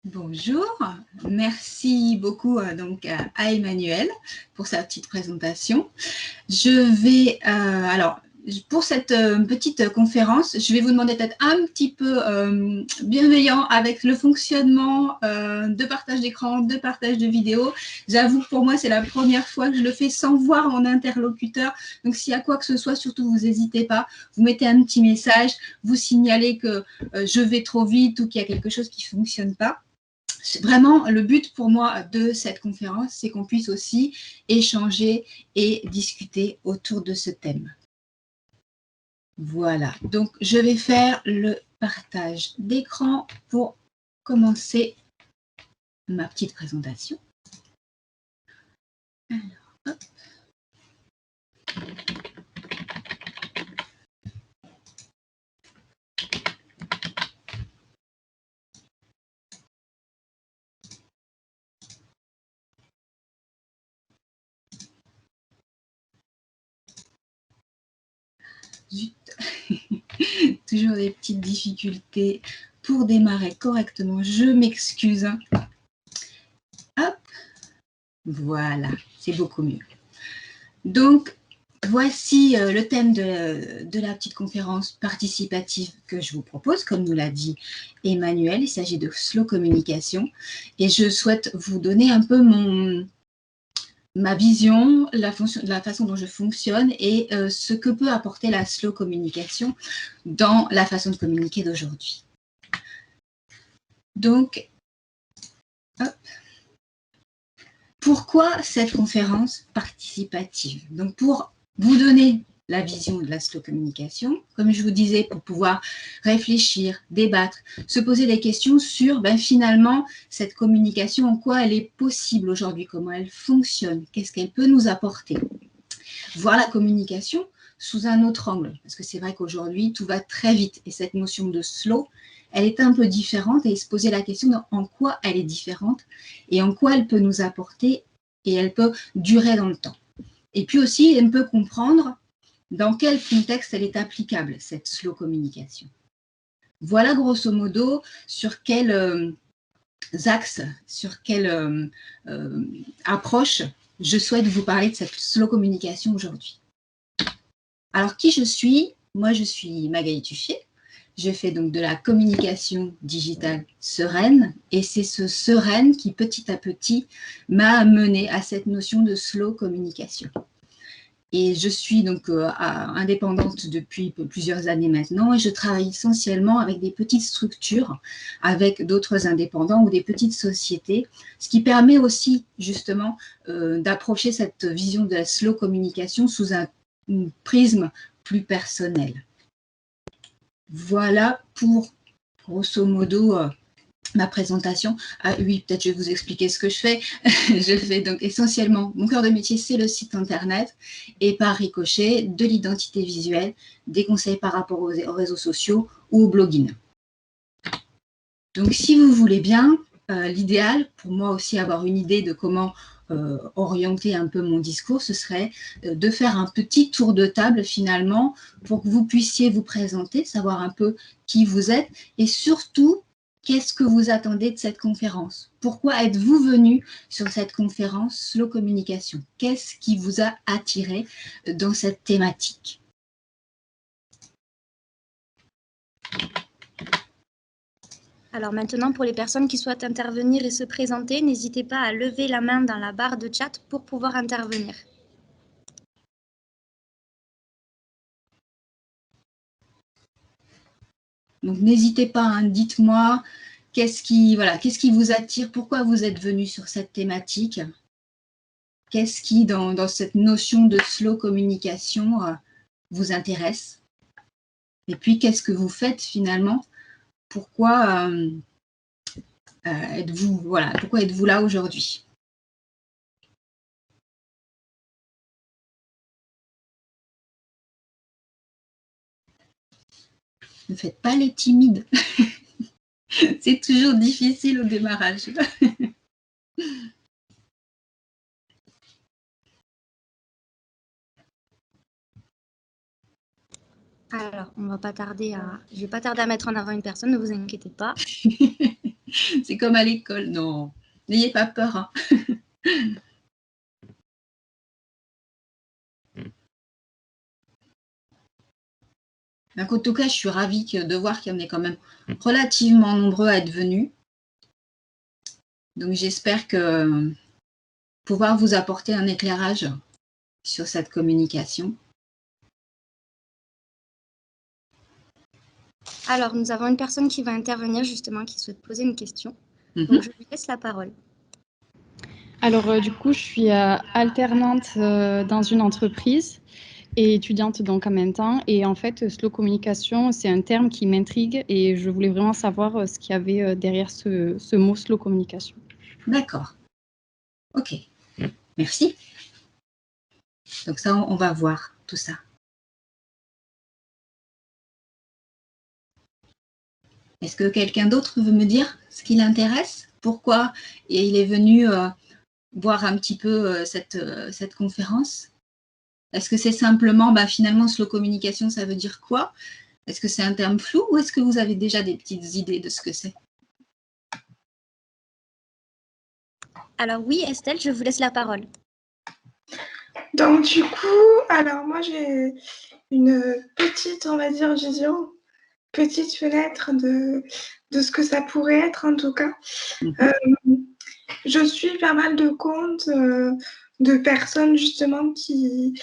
Bonjour, merci beaucoup donc à Emmanuel pour sa petite présentation. Je vais, alors, pour cette petite conférence, je vais vous demander d'être un petit peu bienveillant avec le fonctionnement de partage d'écran, de partage de vidéo. J'avoue que pour moi, c'est la première fois que je le fais sans voir mon interlocuteur. Donc, s'il y a quoi que ce soit, surtout, vous n'hésitez pas. Vous mettez un petit message, vous signalez que je vais trop vite ou qu'il y a quelque chose qui ne fonctionne pas. Vraiment, le but pour moi de cette conférence, c'est qu'on puisse aussi échanger et discuter autour de ce thème. Voilà, donc je vais faire le partage d'écran pour commencer ma petite présentation. Alors, hop. Zut. Toujours des petites difficultés pour démarrer correctement. Je m'excuse. Hop. Voilà, c'est beaucoup mieux. Donc, voici le thème de la petite conférence participative que je vous propose. Comme nous l'a dit Emmanuel, il s'agit de slow communication. Et je souhaite vous donner un peu ma vision, la façon dont je fonctionne et ce que peut apporter la slow communication dans la façon de communiquer d'aujourd'hui. Donc, hop. Pourquoi cette conférence participative? Donc, pour vous donner la vision de la slow communication, comme je vous disais, pour pouvoir réfléchir, débattre, se poser des questions sur finalement cette communication, en quoi elle est possible aujourd'hui, comment elle fonctionne, qu'est-ce qu'elle peut nous apporter. Voir la communication sous un autre angle, parce que c'est vrai qu'aujourd'hui, tout va très vite et cette notion de slow, elle est un peu différente et se poser la question de en quoi elle est différente et en quoi elle peut nous apporter et elle peut durer dans le temps. Et puis aussi, elle peut comprendre dans quel contexte elle est applicable, cette slow communication. Voilà grosso modo sur quels axes, sur quelle approche je souhaite vous parler de cette slow communication aujourd'hui. Alors, qui je suis? Moi, je suis Magali Tuffier. Je fais donc de la communication digitale sereine et c'est ce sereine qui, petit à petit, m'a mené à cette notion de slow communication. Et je suis donc indépendante depuis plusieurs années maintenant et je travaille essentiellement avec des petites structures, avec d'autres indépendants ou des petites sociétés, ce qui permet aussi justement d'approcher cette vision de la slow communication sous un prisme plus personnel. Voilà pour grosso modo ma présentation. Ah oui, peut-être je vais vous expliquer ce que je fais. Je fais donc essentiellement, mon cœur de métier, c'est le site internet et par ricochet, de l'identité visuelle, des conseils par rapport aux réseaux sociaux ou au blogging. Donc, si vous voulez bien, l'idéal, pour moi aussi avoir une idée de comment orienter un peu mon discours, ce serait de faire un petit tour de table finalement pour que vous puissiez vous présenter, savoir un peu qui vous êtes et surtout, qu'est-ce que vous attendez de cette conférence? Pourquoi êtes-vous venu sur cette conférence Slow Communication? Qu'est-ce qui vous a attiré dans cette thématique? Alors maintenant, pour les personnes qui souhaitent intervenir et se présenter, n'hésitez pas à lever la main dans la barre de chat pour pouvoir intervenir. Donc n'hésitez pas, hein, dites-moi qu'est-ce qui vous attire, pourquoi vous êtes venu sur cette thématique, qu'est-ce qui dans cette notion de slow communication vous intéresse, et puis qu'est-ce que vous faites finalement, pourquoi êtes-vous là aujourd'hui? Ne faites pas les timides. C'est toujours difficile au démarrage. Alors, je ne vais pas tarder à mettre en avant une personne, ne vous inquiétez pas. C'est comme à l'école. Non, n'ayez pas peur. Hein. Donc, en tout cas, je suis ravie de voir qu'il y en ait quand même relativement nombreux à être venus. Donc, j'espère que pouvoir vous apporter un éclairage sur cette communication. Alors, nous avons une personne qui va intervenir justement, qui souhaite poser une question. Donc, je lui laisse la parole. Alors, du coup, je suis alternante dans une entreprise et étudiante donc en même temps. Et en fait, slow communication, c'est un terme qui m'intrigue et je voulais vraiment savoir ce qu'il y avait derrière ce mot slow communication. D'accord. Ok. Merci. Donc ça, on va voir tout ça. Est-ce que quelqu'un d'autre veut me dire ce qui l'intéresse? Pourquoi il est venu voir un petit peu cette conférence? Est-ce que c'est simplement, finalement, slow communication, ça veut dire quoi? Est-ce que c'est un terme flou ou est-ce que vous avez déjà des petites idées de ce que c'est? Alors oui, Estelle, je vous laisse la parole. Donc du coup, alors moi j'ai une petite, on va dire, vision, petite fenêtre de ce que ça pourrait être en tout cas. Je suis pas mal de comptes de personnes justement qui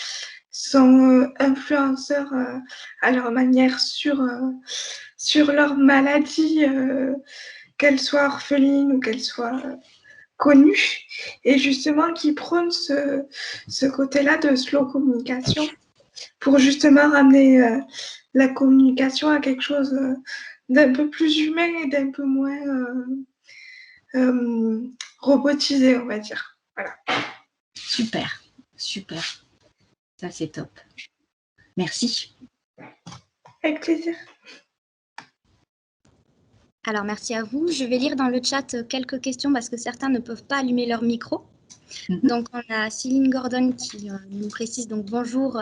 sont influenceurs à leur manière sur leur maladie, qu'elle soit orpheline ou qu'elle soit connue, et justement qui prônent ce côté-là de slow communication pour justement ramener la communication à quelque chose d'un peu plus humain et d'un peu moins robotisé, on va dire. Voilà. Super, super. Ça, c'est top. Merci. Avec plaisir. Alors, merci à vous. Je vais lire dans le chat quelques questions parce que certains ne peuvent pas allumer leur micro. Donc, on a Céline Gordon qui nous précise, donc bonjour,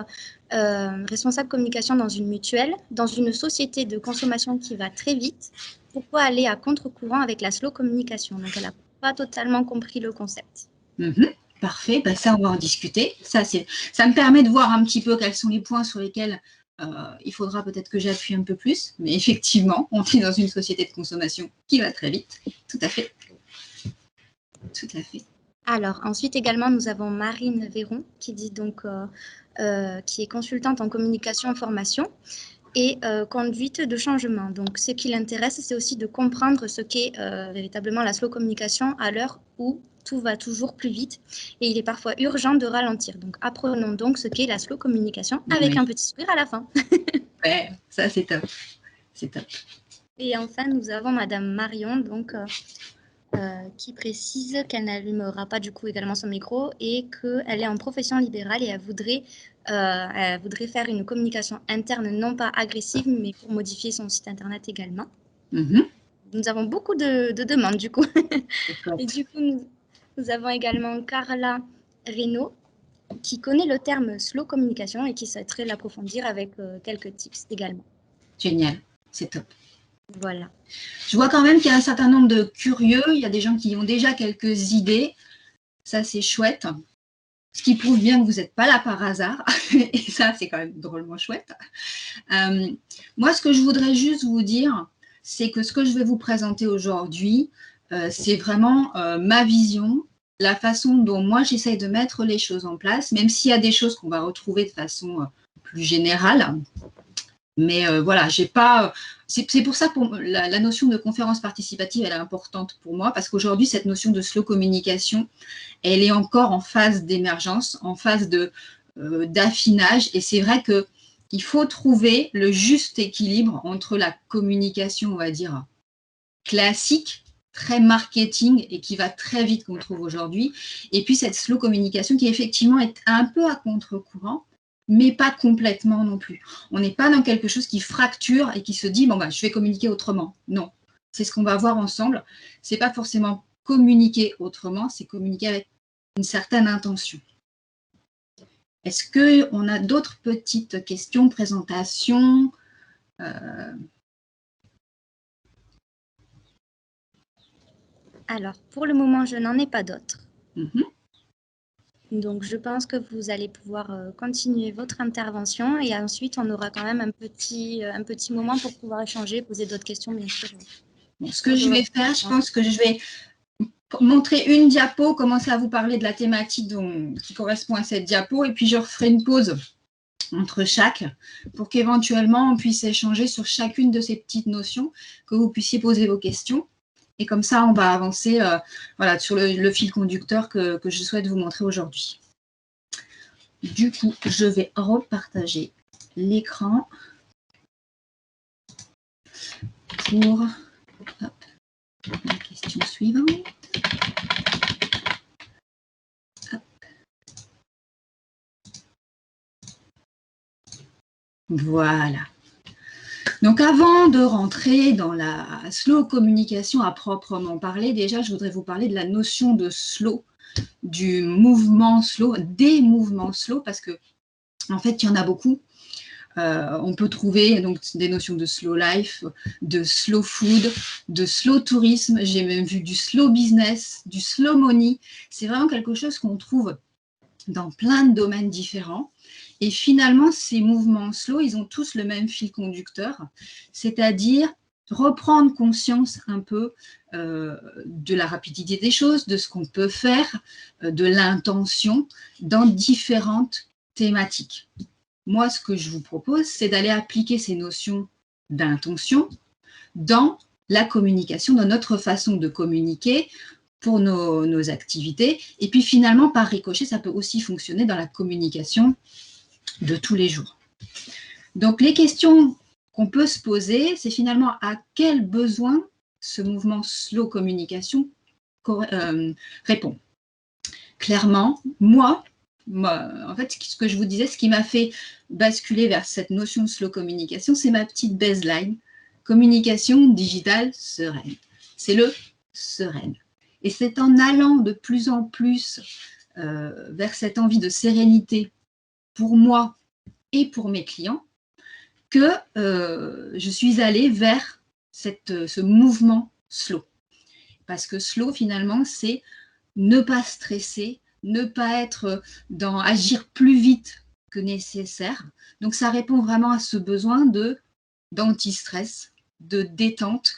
responsable communication dans une mutuelle, dans une société de consommation qui va très vite. Pourquoi aller à contre-courant avec la slow communication? Donc, elle n'a pas totalement compris le concept. Parfait, ça, on va en discuter. Ça me permet de voir un petit peu quels sont les points sur lesquels il faudra peut-être que j'appuie un peu plus. Mais effectivement, on est dans une société de consommation qui va très vite. Tout à fait. Tout à fait. Alors, ensuite également, nous avons Marine Véron qui dit donc, qui est consultante en communication formation et conduite de changement. Donc, ce qui l'intéresse, c'est aussi de comprendre ce qu'est véritablement la slow communication à l'heure où tout va toujours plus vite et il est parfois urgent de ralentir. Donc, apprenons donc ce qu'est la slow communication avec un petit sourire à la fin. Ouais, ça, c'est top. C'est top. Et enfin, nous avons Madame Marion, donc... qui précise qu'elle n'allumera pas du coup également son micro et qu'elle est en profession libérale et elle voudrait faire une communication interne non pas agressive mais pour modifier son site internet également. Nous avons beaucoup de demandes du coup. Et du coup, nous avons également Carla Reynaud qui connaît le terme slow communication et qui souhaiterait l'approfondir avec quelques tips également. Génial, c'est top. Voilà. Je vois quand même qu'il y a un certain nombre de curieux. Il y a des gens qui ont déjà quelques idées. Ça, c'est chouette. Ce qui prouve bien que vous n'êtes pas là par hasard. Et ça, c'est quand même drôlement chouette. Moi, ce que je voudrais juste vous dire, c'est que ce que je vais vous présenter aujourd'hui, c'est vraiment ma vision, la façon dont moi, j'essaye de mettre les choses en place, même s'il y a des choses qu'on va retrouver de façon plus générale. Mais voilà, j'ai pas. C'est pour ça que la notion de conférence participative, elle est importante pour moi, parce qu'aujourd'hui, cette notion de slow communication, elle est encore en phase d'émergence, en phase d'affinage. Et c'est vrai qu'il faut trouver le juste équilibre entre la communication, on va dire, classique, très marketing et qui va très vite qu'on trouve aujourd'hui, et puis cette slow communication qui effectivement est un peu à contre-courant, mais pas complètement non plus. On n'est pas dans quelque chose qui fracture et qui se dit, je vais communiquer autrement. Non, c'est ce qu'on va voir ensemble. Ce n'est pas forcément communiquer autrement, c'est communiquer avec une certaine intention. Est-ce qu'on a d'autres petites questions, présentations Alors, pour le moment, je n'en ai pas d'autres. Mhm. Donc, je pense que vous allez pouvoir continuer votre intervention et ensuite, on aura quand même un petit moment pour pouvoir échanger, poser d'autres questions, bien sûr. Bon, ce que je vais faire, je pense que je vais montrer une diapo, commencer à vous parler de la thématique qui correspond à cette diapo, et puis je referai une pause entre chaque pour qu'éventuellement on puisse échanger sur chacune de ces petites notions, que vous puissiez poser vos questions. Et comme ça, on va avancer voilà, sur le fil conducteur que je souhaite vous montrer aujourd'hui. Du coup, je vais repartager l'écran pour la question suivante. Hop. Voilà. Donc, avant de rentrer dans la slow communication à proprement parler, déjà, je voudrais vous parler de la notion de slow, du mouvement slow, des mouvements slow, parce que, en fait, il y en a beaucoup. On peut trouver donc des notions de slow life, de slow food, de slow tourisme. J'ai même vu du slow business, du slow money. C'est vraiment quelque chose qu'on trouve dans plein de domaines différents. Et finalement, ces mouvements slow, ils ont tous le même fil conducteur, c'est-à-dire reprendre conscience un peu de la rapidité des choses, de ce qu'on peut faire, de l'intention dans différentes thématiques. Moi, ce que je vous propose, c'est d'aller appliquer ces notions d'intention dans la communication, dans notre façon de communiquer pour nos activités. Et puis finalement, par ricochet, ça peut aussi fonctionner dans la communication de tous les jours. Donc, les questions qu'on peut se poser, c'est finalement à quel besoin ce mouvement slow communication répond. Clairement, moi, en fait, ce que je vous disais, ce qui m'a fait basculer vers cette notion de slow communication, c'est ma petite baseline, communication digitale sereine. C'est le sereine. Et c'est en allant de plus en plus vers cette envie de sérénité pour moi et pour mes clients que je suis allée vers ce mouvement slow. Parce que slow, finalement, c'est ne pas stresser, ne pas être agir plus vite que nécessaire. Donc, ça répond vraiment à ce besoin d'anti-stress, de détente,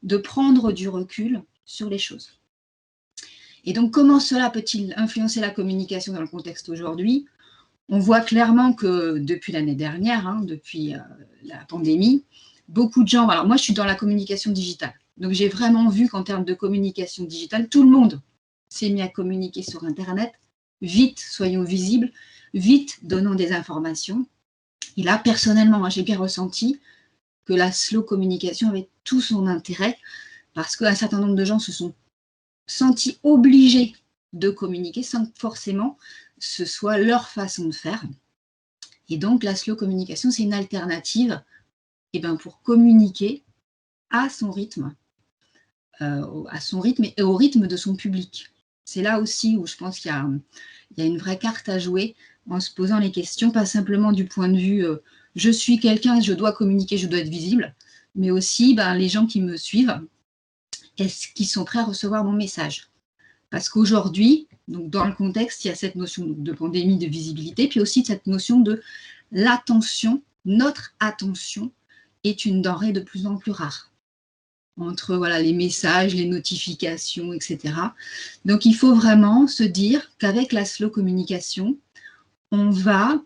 de prendre du recul sur les choses. Et donc, comment cela peut-il influencer la communication dans le contexte aujourd'hui? On voit clairement que depuis l'année dernière, depuis la pandémie, beaucoup de gens… Alors, moi, je suis dans la communication digitale. Donc, j'ai vraiment vu qu'en termes de communication digitale, tout le monde s'est mis à communiquer sur Internet. Vite, soyons visibles. Vite, donnons des informations. Et là, personnellement, j'ai bien ressenti que la slow communication avait tout son intérêt parce qu'un certain nombre de gens se sont sentis obligés de communiquer sans que forcément ce soit leur façon de faire. Et donc, la slow communication, c'est une alternative pour communiquer à son rythme et au rythme de son public. C'est là aussi où je pense qu'il y a une vraie carte à jouer en se posant les questions, pas simplement du point de vue je suis quelqu'un, je dois communiquer, je dois être visible, mais aussi les gens qui me suivent, est-ce qu'ils sont prêts à recevoir mon message? Parce qu'aujourd'hui, donc dans le contexte, il y a cette notion de pandémie, de visibilité, puis aussi cette notion de l'attention. Notre attention est une denrée de plus en plus rare. Entre les messages, les notifications, etc. Donc, il faut vraiment se dire qu'avec la slow communication, on va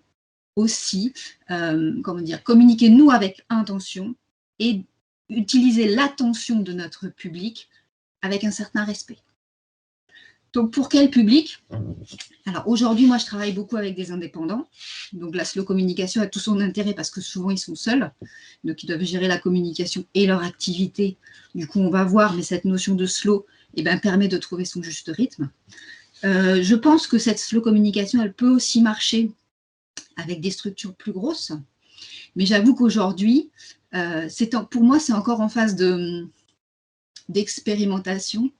aussi communiquer nous avec intention et utiliser l'attention de notre public avec un certain respect. Donc, pour quel public? Alors, aujourd'hui, moi, je travaille beaucoup avec des indépendants. Donc, la slow communication a tout son intérêt parce que souvent, ils sont seuls. Donc, ils doivent gérer la communication et leur activité. Du coup, on va voir, mais cette notion de slow permet de trouver son juste rythme. Je pense que cette slow communication, elle peut aussi marcher avec des structures plus grosses. Mais j'avoue qu'aujourd'hui, pour moi, c'est encore en phase d'expérimentation,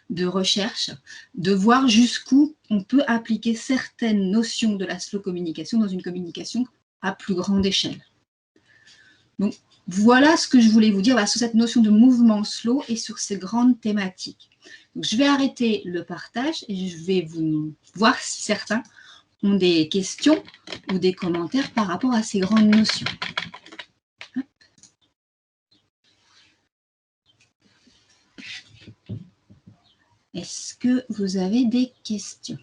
de recherche, de voir jusqu'où on peut appliquer certaines notions de la slow communication dans une communication à plus grande échelle. Donc, voilà ce que je voulais vous dire sur cette notion de mouvement slow et sur ces grandes thématiques. Donc, je vais arrêter le partage et je vais vous voir si certains ont des questions ou des commentaires par rapport à ces grandes notions. Hop. Est-ce que vous avez des questions?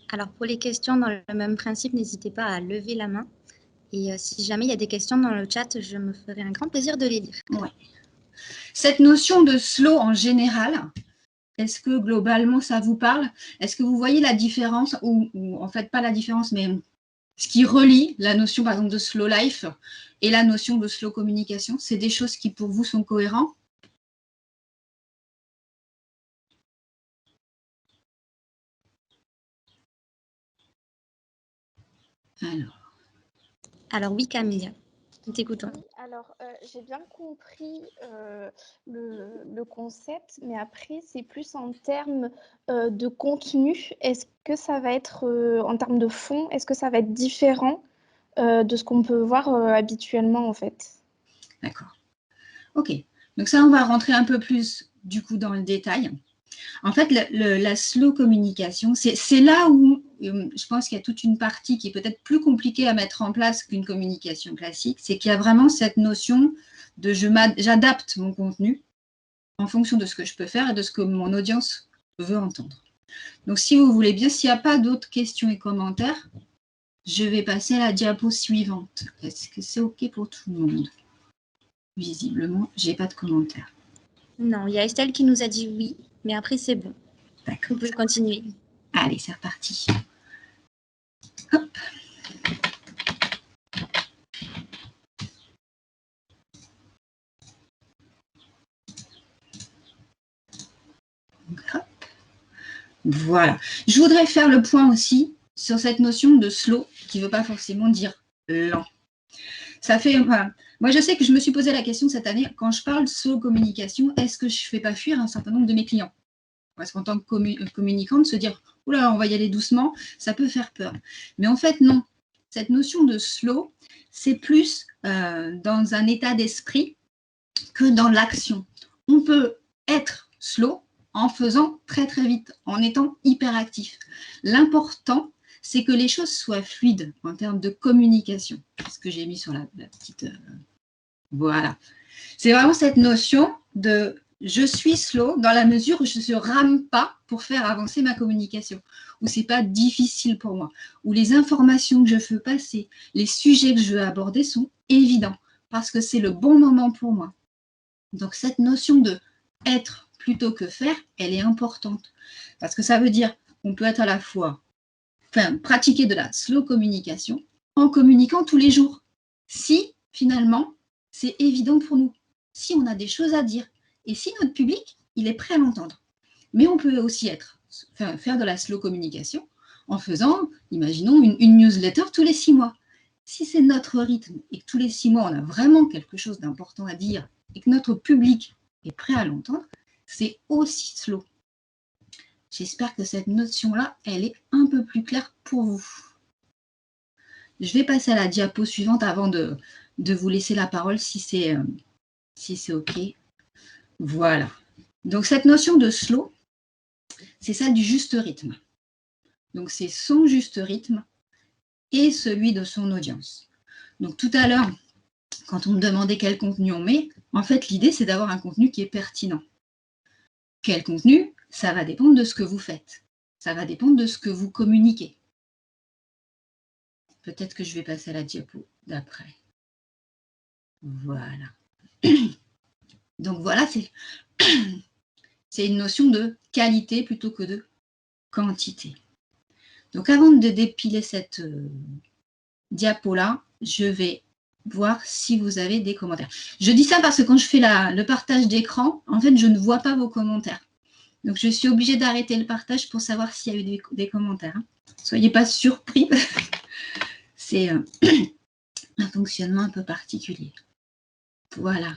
Alors, pour les questions dans le même principe, n'hésitez pas à lever la main. Et si jamais il y a des questions dans le chat, je me ferai un grand plaisir de les lire. Ouais. Cette notion de slow en général, est-ce que globalement ça vous parle? Est-ce que vous voyez la différence, ou en fait pas la différence, mais ce qui relie la notion par exemple de slow life et la notion de slow communication? C'est des choses qui pour vous sont cohérentes? Alors oui, Camille, nous t'écoutons. Alors, j'ai bien compris le concept, mais après, c'est plus en termes de contenu. Est-ce que ça va être, en termes de fond, est-ce que ça va être différent de ce qu'on peut voir habituellement, en fait? D'accord. Ok. Donc ça, on va rentrer un peu plus, du coup, dans le détail. En fait, la slow communication, c'est là où je pense qu'il y a toute une partie qui est peut-être plus compliquée à mettre en place qu'une communication classique. C'est qu'il y a vraiment cette notion de j'adapte mon contenu en fonction de ce que je peux faire et de ce que mon audience veut entendre. Donc, si vous voulez bien, s'il n'y a pas d'autres questions et commentaires, je vais passer à la diapo suivante. Est-ce que c'est OK pour tout le monde? Visiblement, je n'ai pas de commentaires. Non, il y a Estelle qui nous a dit oui, mais après c'est bon. D'accord. Vous pouvez continuer. Allez, c'est reparti. Hop. Hop. Voilà. Je voudrais faire le point aussi sur cette notion de slow qui ne veut pas forcément dire lent. Ça fait, voilà. Moi, je sais que je me suis posé la question cette année, quand je parle slow communication, est-ce que je ne fais pas fuir un certain nombre de mes clients? Parce qu'en tant que communicante, se dire « Oula, on va y aller doucement », ça peut faire peur. Mais en fait, non. Cette notion de slow, c'est plus dans un état d'esprit que dans l'action. On peut être slow en faisant très très vite, en étant hyperactif. L'important, c'est que les choses soient fluides en termes de communication. C'est ce que j'ai mis sur la petite... voilà. C'est vraiment cette notion de je suis slow dans la mesure où je ne se rame pas pour faire avancer ma communication, où ce n'est pas difficile pour moi, où les informations que je veux passer, les sujets que je veux aborder sont évidents, parce que c'est le bon moment pour moi. Donc cette notion de être plutôt que faire, elle est importante, parce que ça veut dire qu'on peut être à la fois, pratiquer de la slow communication en communiquant tous les jours, si finalement c'est évident pour nous, si on a des choses à dire, et si notre public, il est prêt à l'entendre. Mais on peut aussi faire de la slow communication en faisant, imaginons, une newsletter tous les 6 mois. Si c'est notre rythme et que tous les 6 mois, on a vraiment quelque chose d'important à dire et que notre public est prêt à l'entendre, c'est aussi slow. J'espère que cette notion-là, elle est un peu plus claire pour vous. Je vais passer à la diapo suivante avant de vous laisser la parole si c'est OK. Voilà. Donc, cette notion de slow, c'est celle du juste rythme. Donc, c'est son juste rythme et celui de son audience. Donc, tout à l'heure, quand on me demandait quel contenu on met, en fait, l'idée, c'est d'avoir un contenu qui est pertinent. Quel contenu? Ça va dépendre de ce que vous faites. Ça va dépendre de ce que vous communiquez. Peut-être que je vais passer à la diapo d'après. Voilà. Donc voilà, c'est une notion de qualité plutôt que de quantité. Donc avant de dépiler cette diapo-là, je vais voir si vous avez des commentaires. Je dis ça parce que quand je fais le partage d'écran, en fait, je ne vois pas vos commentaires. Donc je suis obligée d'arrêter le partage pour savoir s'il y a eu des commentaires. Soyez pas surpris. C'est un fonctionnement un peu particulier. Voilà.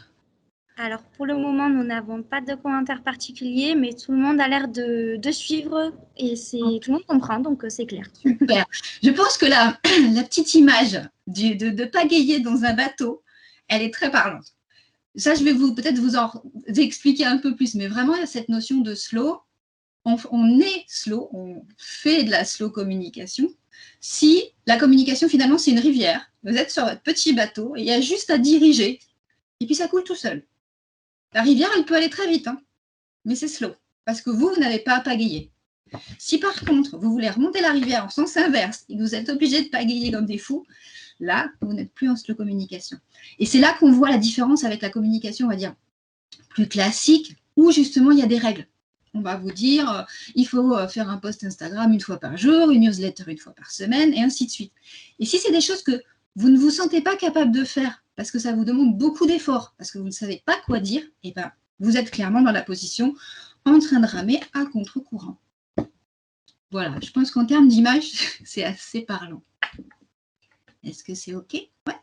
Alors, pour le moment, nous n'avons pas de commentaires particuliers, mais tout le monde a l'air de suivre et tout le monde comprend, donc c'est clair. Super. Je pense que la petite image de pagayer dans un bateau, elle est très parlante. Ça, je vais peut-être vous en expliquer un peu plus, mais vraiment, il y a cette notion de slow. On est slow, on fait de la slow communication. Si la communication, finalement, c'est une rivière, vous êtes sur votre petit bateau et il y a juste à diriger, et puis ça coule tout seul. La rivière, elle peut aller très vite, hein, mais c'est slow, parce que vous n'avez pas à pagayer. Si par contre, vous voulez remonter la rivière en sens inverse et que vous êtes obligé de pagayer comme des fous, là, vous n'êtes plus en slow communication. Et c'est là qu'on voit la différence avec la communication, on va dire, plus classique, où justement, il y a des règles. On va vous dire, il faut faire un post Instagram une fois par jour, une newsletter une fois par semaine, et ainsi de suite. Et si c'est des choses que vous ne vous sentez pas capable de faire, parce que ça vous demande beaucoup d'efforts, parce que vous ne savez pas quoi dire, et ben, vous êtes clairement dans la position en train de ramer à contre-courant. Voilà, je pense qu'en termes d'image, c'est assez parlant. Est-ce que c'est OK? Ouais.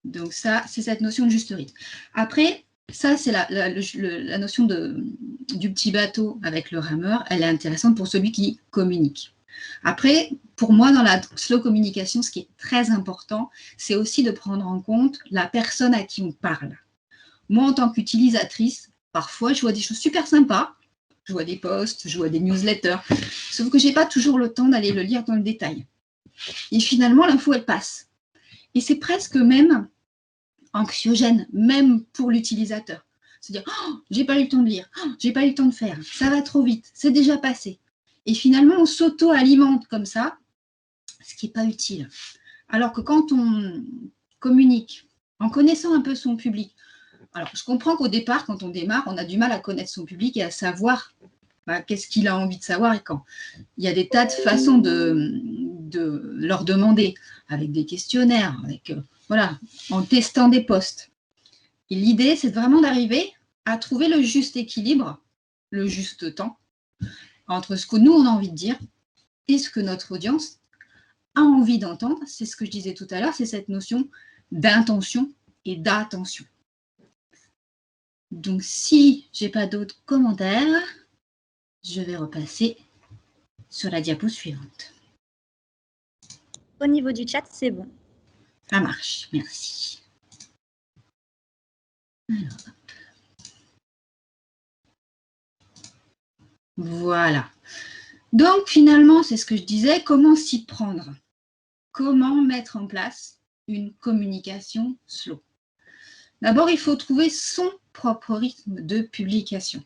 Donc ça, c'est cette notion de juste rythme. Après, ça, c'est la notion du petit bateau avec le rameur. Elle est intéressante pour celui qui communique. Après, pour moi, dans la slow communication, ce qui est très important, c'est aussi de prendre en compte la personne à qui on parle. Moi, en tant qu'utilisatrice, parfois, je vois des choses super sympas. Je vois des posts, je vois des newsletters, sauf que je n'ai pas toujours le temps d'aller le lire dans le détail. Et finalement, l'info, elle passe. Et c'est presque même anxiogène, même pour l'utilisateur. C'est-à-dire, oh, j'ai pas eu le temps de lire, oh, j'ai pas eu le temps de faire, ça va trop vite, c'est déjà passé. Et finalement, on s'auto-alimente comme ça, ce qui n'est pas utile. Alors que quand on communique, en connaissant un peu son public, alors je comprends qu'au départ, quand on démarre, on a du mal à connaître son public et à savoir qu'est-ce qu'il a envie de savoir et quand. Il y a des tas de façons de leur demander, avec des questionnaires, avec, voilà, en testant des posts. Et l'idée, c'est vraiment d'arriver à trouver le juste équilibre, le juste temps, entre ce que nous, on a envie de dire et ce que notre audience a envie d'entendre. C'est ce que je disais tout à l'heure, c'est cette notion d'intention et d'attention. Donc, si je n'ai pas d'autres commentaires, je vais repasser sur la diapo suivante. Au niveau du chat, c'est bon. Ça marche, merci. Alors, voilà. Donc, finalement, c'est ce que je disais, comment s'y prendre? Comment mettre en place une communication slow? D'abord, il faut trouver son propre rythme de publication.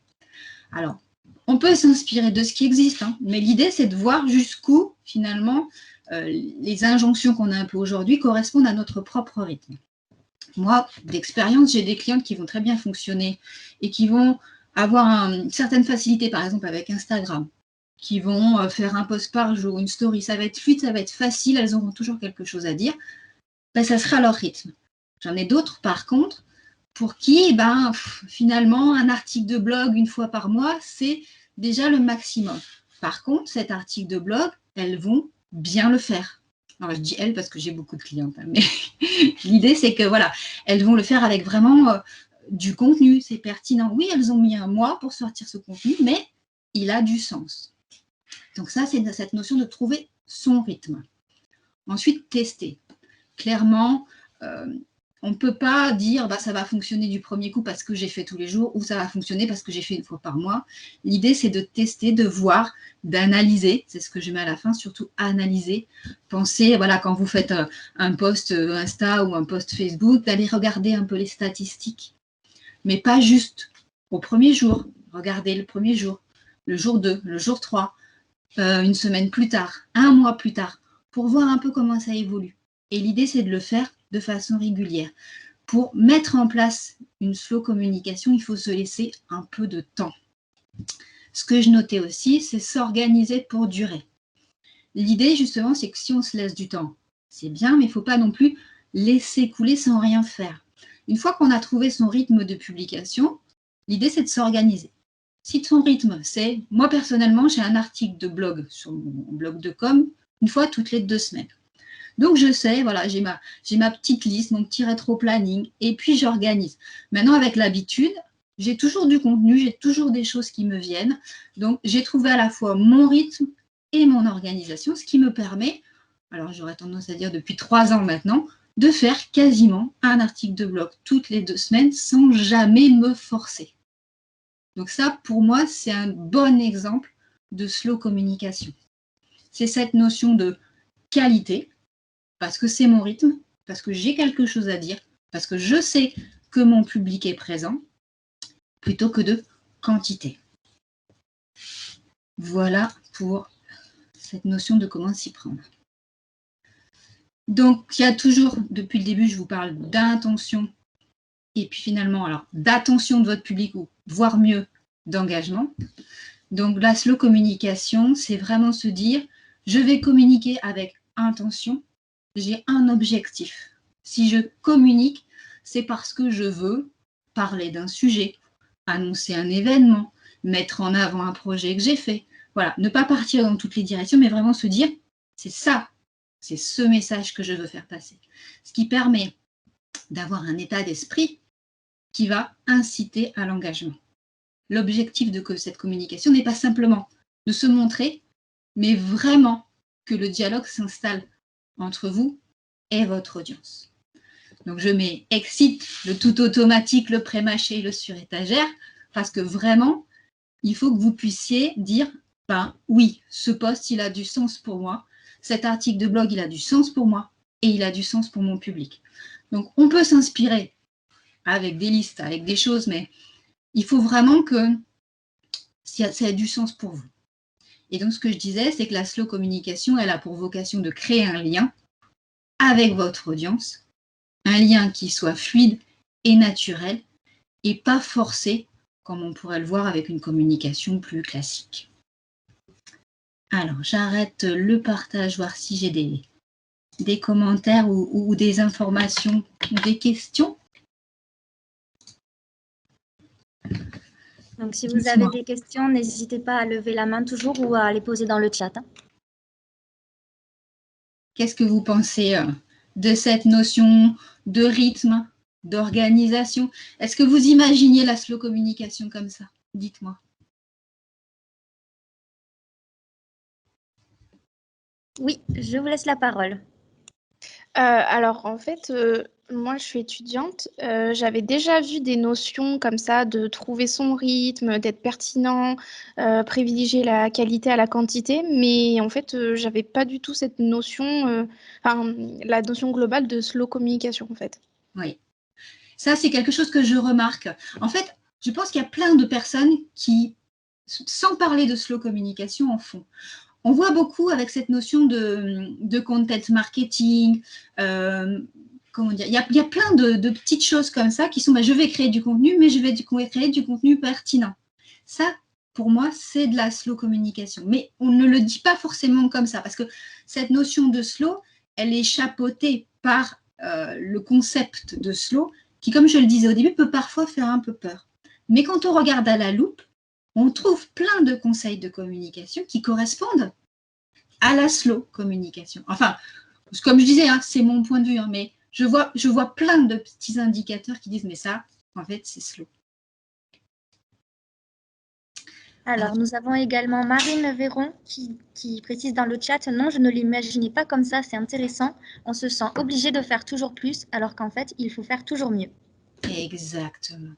Alors, on peut s'inspirer de ce qui existe, hein, mais l'idée, c'est de voir jusqu'où, finalement, les injonctions qu'on a un peu aujourd'hui correspondent à notre propre rythme. Moi, d'expérience, j'ai des clientes qui vont très bien fonctionner et qui vont avoir une certaine facilité, par exemple, avec Instagram, qui vont faire un post par jour, une story. Ça va être fluide, ça va être facile, elles auront toujours quelque chose à dire. Ben, ça sera leur rythme. J'en ai d'autres, par contre, pour qui, finalement, un article de blog une fois par mois, c'est déjà le maximum. Par contre, cet article de blog, elles vont bien le faire. Alors, je dis elles parce que j'ai beaucoup de clientes, hein, mais l'idée, c'est que, voilà, elles vont le faire avec vraiment du contenu, c'est pertinent. Oui, elles ont mis un mois pour sortir ce contenu, mais il a du sens. Donc ça, c'est cette notion de trouver son rythme. Ensuite, tester. Clairement, on ne peut pas dire ça va fonctionner du premier coup parce que j'ai fait tous les jours ou ça va fonctionner parce que j'ai fait une fois par mois. L'idée, c'est de tester, de voir, d'analyser. C'est ce que je mets à la fin, surtout analyser. Pensez, voilà, quand vous faites un post Insta ou un post Facebook, d'aller regarder un peu les statistiques. Mais pas juste au premier jour. Regardez le premier jour, le jour 2, le jour 3, une semaine plus tard, un mois plus tard, pour voir un peu comment ça évolue. Et l'idée, c'est de le faire de façon régulière. Pour mettre en place une slow communication, il faut se laisser un peu de temps. Ce que je notais aussi, c'est s'organiser pour durer. L'idée, justement, c'est que si on se laisse du temps, c'est bien, mais il ne faut pas non plus laisser couler sans rien faire. Une fois qu'on a trouvé son rythme de publication, l'idée, c'est de s'organiser. Si ton rythme, c'est, moi personnellement, j'ai un article de blog sur mon blog de com, une fois toutes les 2 semaines. Donc, je sais, voilà, j'ai ma petite liste, mon petit rétro-planning, et puis j'organise. Maintenant, avec l'habitude, j'ai toujours du contenu, j'ai toujours des choses qui me viennent. Donc, j'ai trouvé à la fois mon rythme et mon organisation, ce qui me permet, alors j'aurais tendance à dire depuis 3 ans maintenant, de faire quasiment un article de blog toutes les 2 semaines sans jamais me forcer. Donc ça, pour moi, c'est un bon exemple de slow communication. C'est cette notion de qualité, parce que c'est mon rythme, parce que j'ai quelque chose à dire, parce que je sais que mon public est présent, plutôt que de quantité. Voilà pour cette notion de comment s'y prendre. Donc, il y a toujours, depuis le début, je vous parle d'intention, et puis finalement, alors d'attention de votre public, ou voire mieux, d'engagement. Donc, la slow communication, c'est vraiment se dire, je vais communiquer avec intention, j'ai un objectif. Si je communique, c'est parce que je veux parler d'un sujet, annoncer un événement, mettre en avant un projet que j'ai fait. Voilà, ne pas partir dans toutes les directions, mais vraiment se dire, c'est ça, c'est ce message que je veux faire passer. Ce qui permet d'avoir un état d'esprit qui va inciter à l'engagement. L'objectif de cette communication n'est pas simplement de se montrer, mais vraiment que le dialogue s'installe entre vous et votre audience. Donc je mets excite, le tout automatique, le pré-mâché, le sur-étagère, parce que vraiment, il faut que vous puissiez dire, ben oui, ce post, il a du sens pour moi, cet article de blog, il a du sens pour moi, et il a du sens pour mon public. Donc on peut s'inspirer avec des listes, avec des choses, mais il faut vraiment que ça ait du sens pour vous. Et donc ce que je disais, c'est que la slow communication, elle a pour vocation de créer un lien avec votre audience, un lien qui soit fluide et naturel, et pas forcé, comme on pourrait le voir avec une communication plus classique. Alors, j'arrête le partage, voir si j'ai des commentaires ou des informations, des questions. Donc, si vous avez des questions, n'hésitez pas à lever la main toujours ou à les poser dans le chat. Qu'est-ce que vous pensez de cette notion de rythme, d'organisation? Est-ce que vous imaginiez la slow communication comme ça? Dites-moi. Oui, je vous laisse la parole. Alors, en fait, moi, je suis étudiante. J'avais déjà vu des notions comme ça de trouver son rythme, d'être pertinent, privilégier la qualité à la quantité. Mais en fait, j'avais pas du tout cette notion, enfin, la notion globale de slow communication, en fait. Oui. Ça, c'est quelque chose que je remarque. En fait, je pense qu'il y a plein de personnes qui, sans parler de slow communication, en font. On voit beaucoup avec cette notion de content marketing. Comment dire, il y a plein de petites choses comme ça qui sont, je vais créer du contenu, mais je vais créer du contenu pertinent. Ça, pour moi, c'est de la slow communication. Mais on ne le dit pas forcément comme ça, parce que cette notion de slow, elle est chapeautée par le concept de slow, qui, comme je le disais au début, peut parfois faire un peu peur. Mais quand on regarde à la loupe, on trouve plein de conseils de communication qui correspondent à la slow communication. Enfin, comme je disais, c'est mon point de vue, mais je vois plein de petits indicateurs qui disent, mais ça, en fait, c'est slow. Alors, nous avons également Marine Véron qui précise dans le chat, non, je ne l'imaginais pas comme ça, c'est intéressant. On se sent obligé de faire toujours plus, alors qu'en fait, il faut faire toujours mieux. Exactement.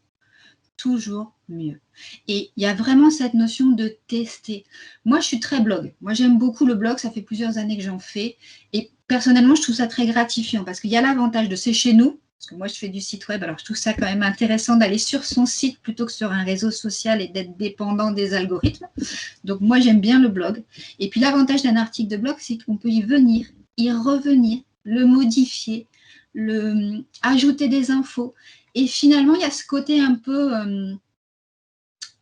Toujours mieux. Et il y a vraiment cette notion de tester. Moi, je suis très blog. Moi, j'aime beaucoup le blog. Ça fait plusieurs années que j'en fais. Et personnellement, je trouve ça très gratifiant parce qu'il y a l'avantage de c'est chez nous. Parce que moi, je fais du site web. Alors, je trouve ça quand même intéressant d'aller sur son site plutôt que sur un réseau social et d'être dépendant des algorithmes. Donc, moi, j'aime bien le blog. Et puis, l'avantage d'un article de blog, c'est qu'on peut y venir, y revenir, le modifier, ajouter des infos. Et finalement, il y a ce côté un peu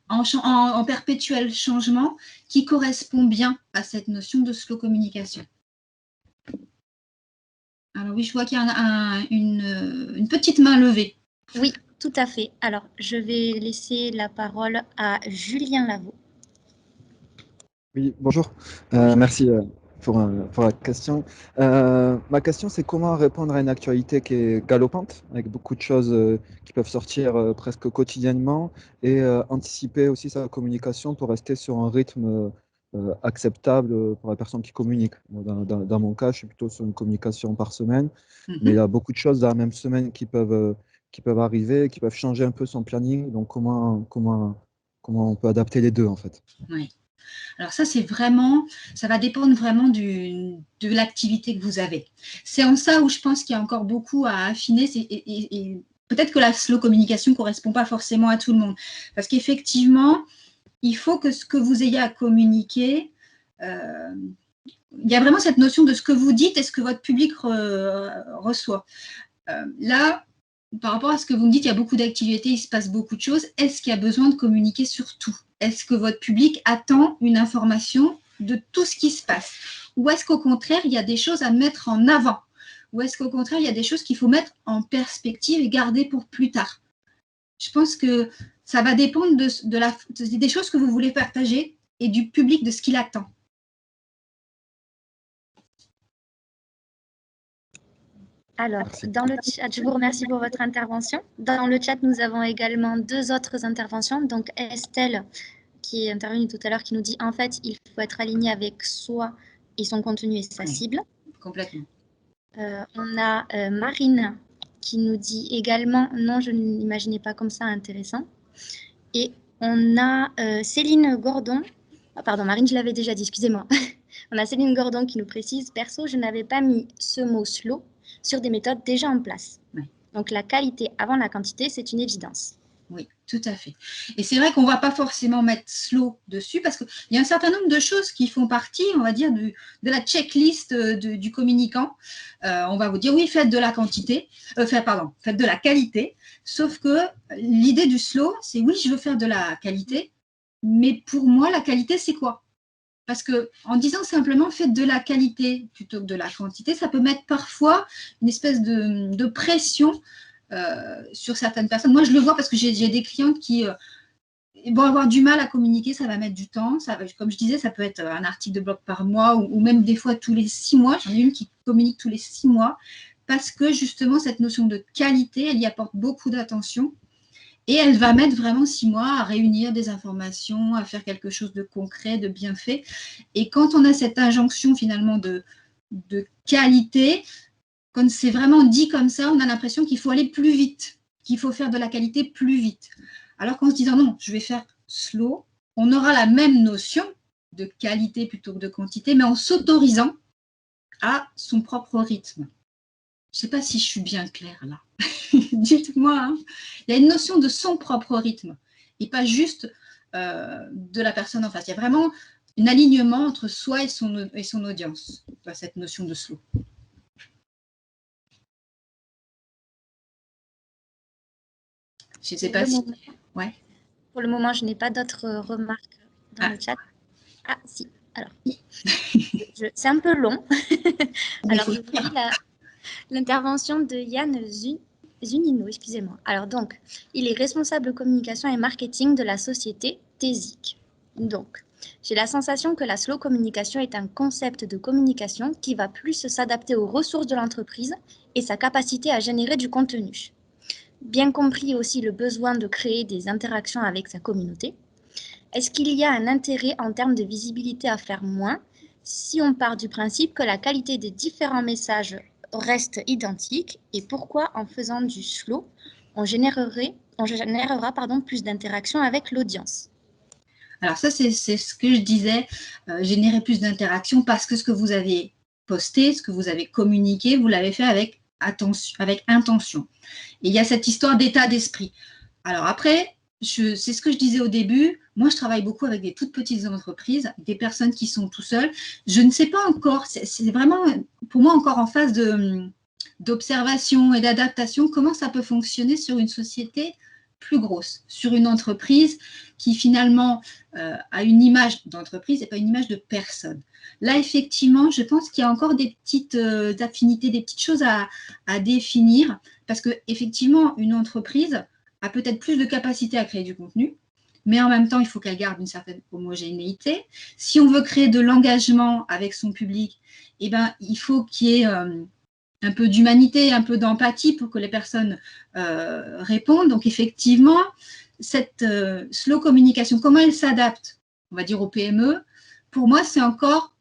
en perpétuel changement qui correspond bien à cette notion de slow communication. Alors oui, je vois qu'il y a une petite main levée. Oui, tout à fait. Alors, je vais laisser la parole à Julien Lavaux. Oui, bonjour. Merci pour la question. Ma question, c'est comment répondre à une actualité qui est galopante, avec beaucoup de choses qui peuvent sortir presque quotidiennement, et anticiper aussi sa communication pour rester sur un rythme acceptable pour la personne qui communique. Dans mon cas, je suis plutôt sur une communication par semaine, mais il y a beaucoup de choses dans la même semaine qui peuvent arriver, qui peuvent changer un peu son planning. Donc, comment on peut adapter les deux, en fait? Oui. Alors ça, ça va dépendre vraiment de l'activité que vous avez. C'est en ça où je pense qu'il y a encore beaucoup à affiner. Et peut-être que la slow communication ne correspond pas forcément à tout le monde. Parce qu'effectivement, il faut que ce que vous ayez à communiquer, il y a vraiment cette notion de ce que vous dites et ce que votre public reçoit. Là, par rapport à ce que vous me dites, il y a beaucoup d'activités, il se passe beaucoup de choses. Est-ce qu'il y a besoin de communiquer sur tout? Est-ce que votre public attend une information de tout ce qui se passe? Ou est-ce qu'au contraire, il y a des choses à mettre en avant? Ou est-ce qu'au contraire, il y a des choses qu'il faut mettre en perspective et garder pour plus tard? Je pense que ça va dépendre des choses que vous voulez partager et du public, de ce qu'il attend. Alors, dans le chat, je vous remercie pour votre intervention. Dans le chat, nous avons également 2 autres interventions. Donc, Estelle, qui est intervenue tout à l'heure, qui nous dit « En fait, il faut être aligné avec soi et son contenu et sa cible. » Complètement. On a Marine qui nous dit également « Non, je ne l'imaginais pas comme ça, intéressant. » Et on a Céline Gordon. Ah, pardon, Marine, je l'avais déjà dit, excusez-moi. On a Céline Gordon qui nous précise « Perso, je n'avais pas mis ce mot slow sur des méthodes déjà en place. » Oui. Donc, la qualité avant la quantité, c'est une évidence. Oui, tout à fait. Et c'est vrai qu'on ne va pas forcément mettre slow dessus parce qu'il y a un certain nombre de choses qui font partie, on va dire, de la checklist du communicant. On va vous dire, oui, faites de la quantité, faites de la qualité. Sauf que l'idée du slow, c'est oui, je veux faire de la qualité, mais pour moi, la qualité, c'est quoi? Parce qu'en disant simplement faites de la qualité plutôt que de la quantité, ça peut mettre parfois une espèce de pression sur certaines personnes. Moi, je le vois parce que j'ai des clientes qui vont avoir du mal à communiquer, ça va mettre du temps. Comme je disais, ça peut être un article de blog par mois ou même des fois tous les 6 mois. J'en ai une qui communique tous les 6 mois parce que justement, cette notion de qualité, elle y apporte beaucoup d'attention. Et elle va mettre vraiment 6 mois à réunir des informations, à faire quelque chose de concret, de bien fait. Et quand on a cette injonction finalement de qualité, quand c'est vraiment dit comme ça, on a l'impression qu'il faut aller plus vite, qu'il faut faire de la qualité plus vite. Alors qu'en se disant non, je vais faire slow, on aura la même notion de qualité plutôt que de quantité, mais en s'autorisant à son propre rythme. Je ne sais pas si je suis bien claire là. Dites-moi, hein. Il y a une notion de son propre rythme et pas juste de la personne en face. Il y a vraiment un alignement entre soi et son audience, cette notion de slow. Je ne sais pas si... Ouais. Pour le moment, je n'ai pas d'autres remarques dans le chat. Ah, si. Alors, c'est un peu long. Alors, je vous lis l'intervention de Yann Zunino, excusez-moi. Alors donc, il est responsable communication et marketing de la société TESIC. Donc, j'ai la sensation que la slow communication est un concept de communication qui va plus s'adapter aux ressources de l'entreprise et sa capacité à générer du contenu. Bien compris aussi le besoin de créer des interactions avec sa communauté. Est-ce qu'il y a un intérêt en termes de visibilité à faire moins si on part du principe que la qualité des différents messages reste identique et pourquoi en faisant du slow, on générera plus d'interactions avec l'audience? Alors ça, c'est ce que je disais, générer plus d'interactions parce que ce que vous avez posté, ce que vous avez communiqué, vous l'avez fait avec intention. Et il y a cette histoire d'état d'esprit. Alors après, c'est ce que je disais au début, moi je travaille beaucoup avec des toutes petites entreprises, des personnes qui sont tout seules. Je ne sais pas encore, c'est vraiment pour moi encore en phase d'observation et d'adaptation, comment ça peut fonctionner sur une société plus grosse, sur une entreprise qui finalement a une image d'entreprise et pas une image de personne. Là, effectivement, je pense qu'il y a encore des petites affinités, des petites choses à définir, parce qu'effectivement, une entreprise a peut-être plus de capacité à créer du contenu, mais en même temps, il faut qu'elle garde une certaine homogénéité. Si on veut créer de l'engagement avec son public, eh ben, il faut qu'il y ait un peu d'humanité, un peu d'empathie pour que les personnes répondent. Donc, effectivement, cette slow communication, comment elle s'adapte, on va dire, aux PME, pour moi, c'est encore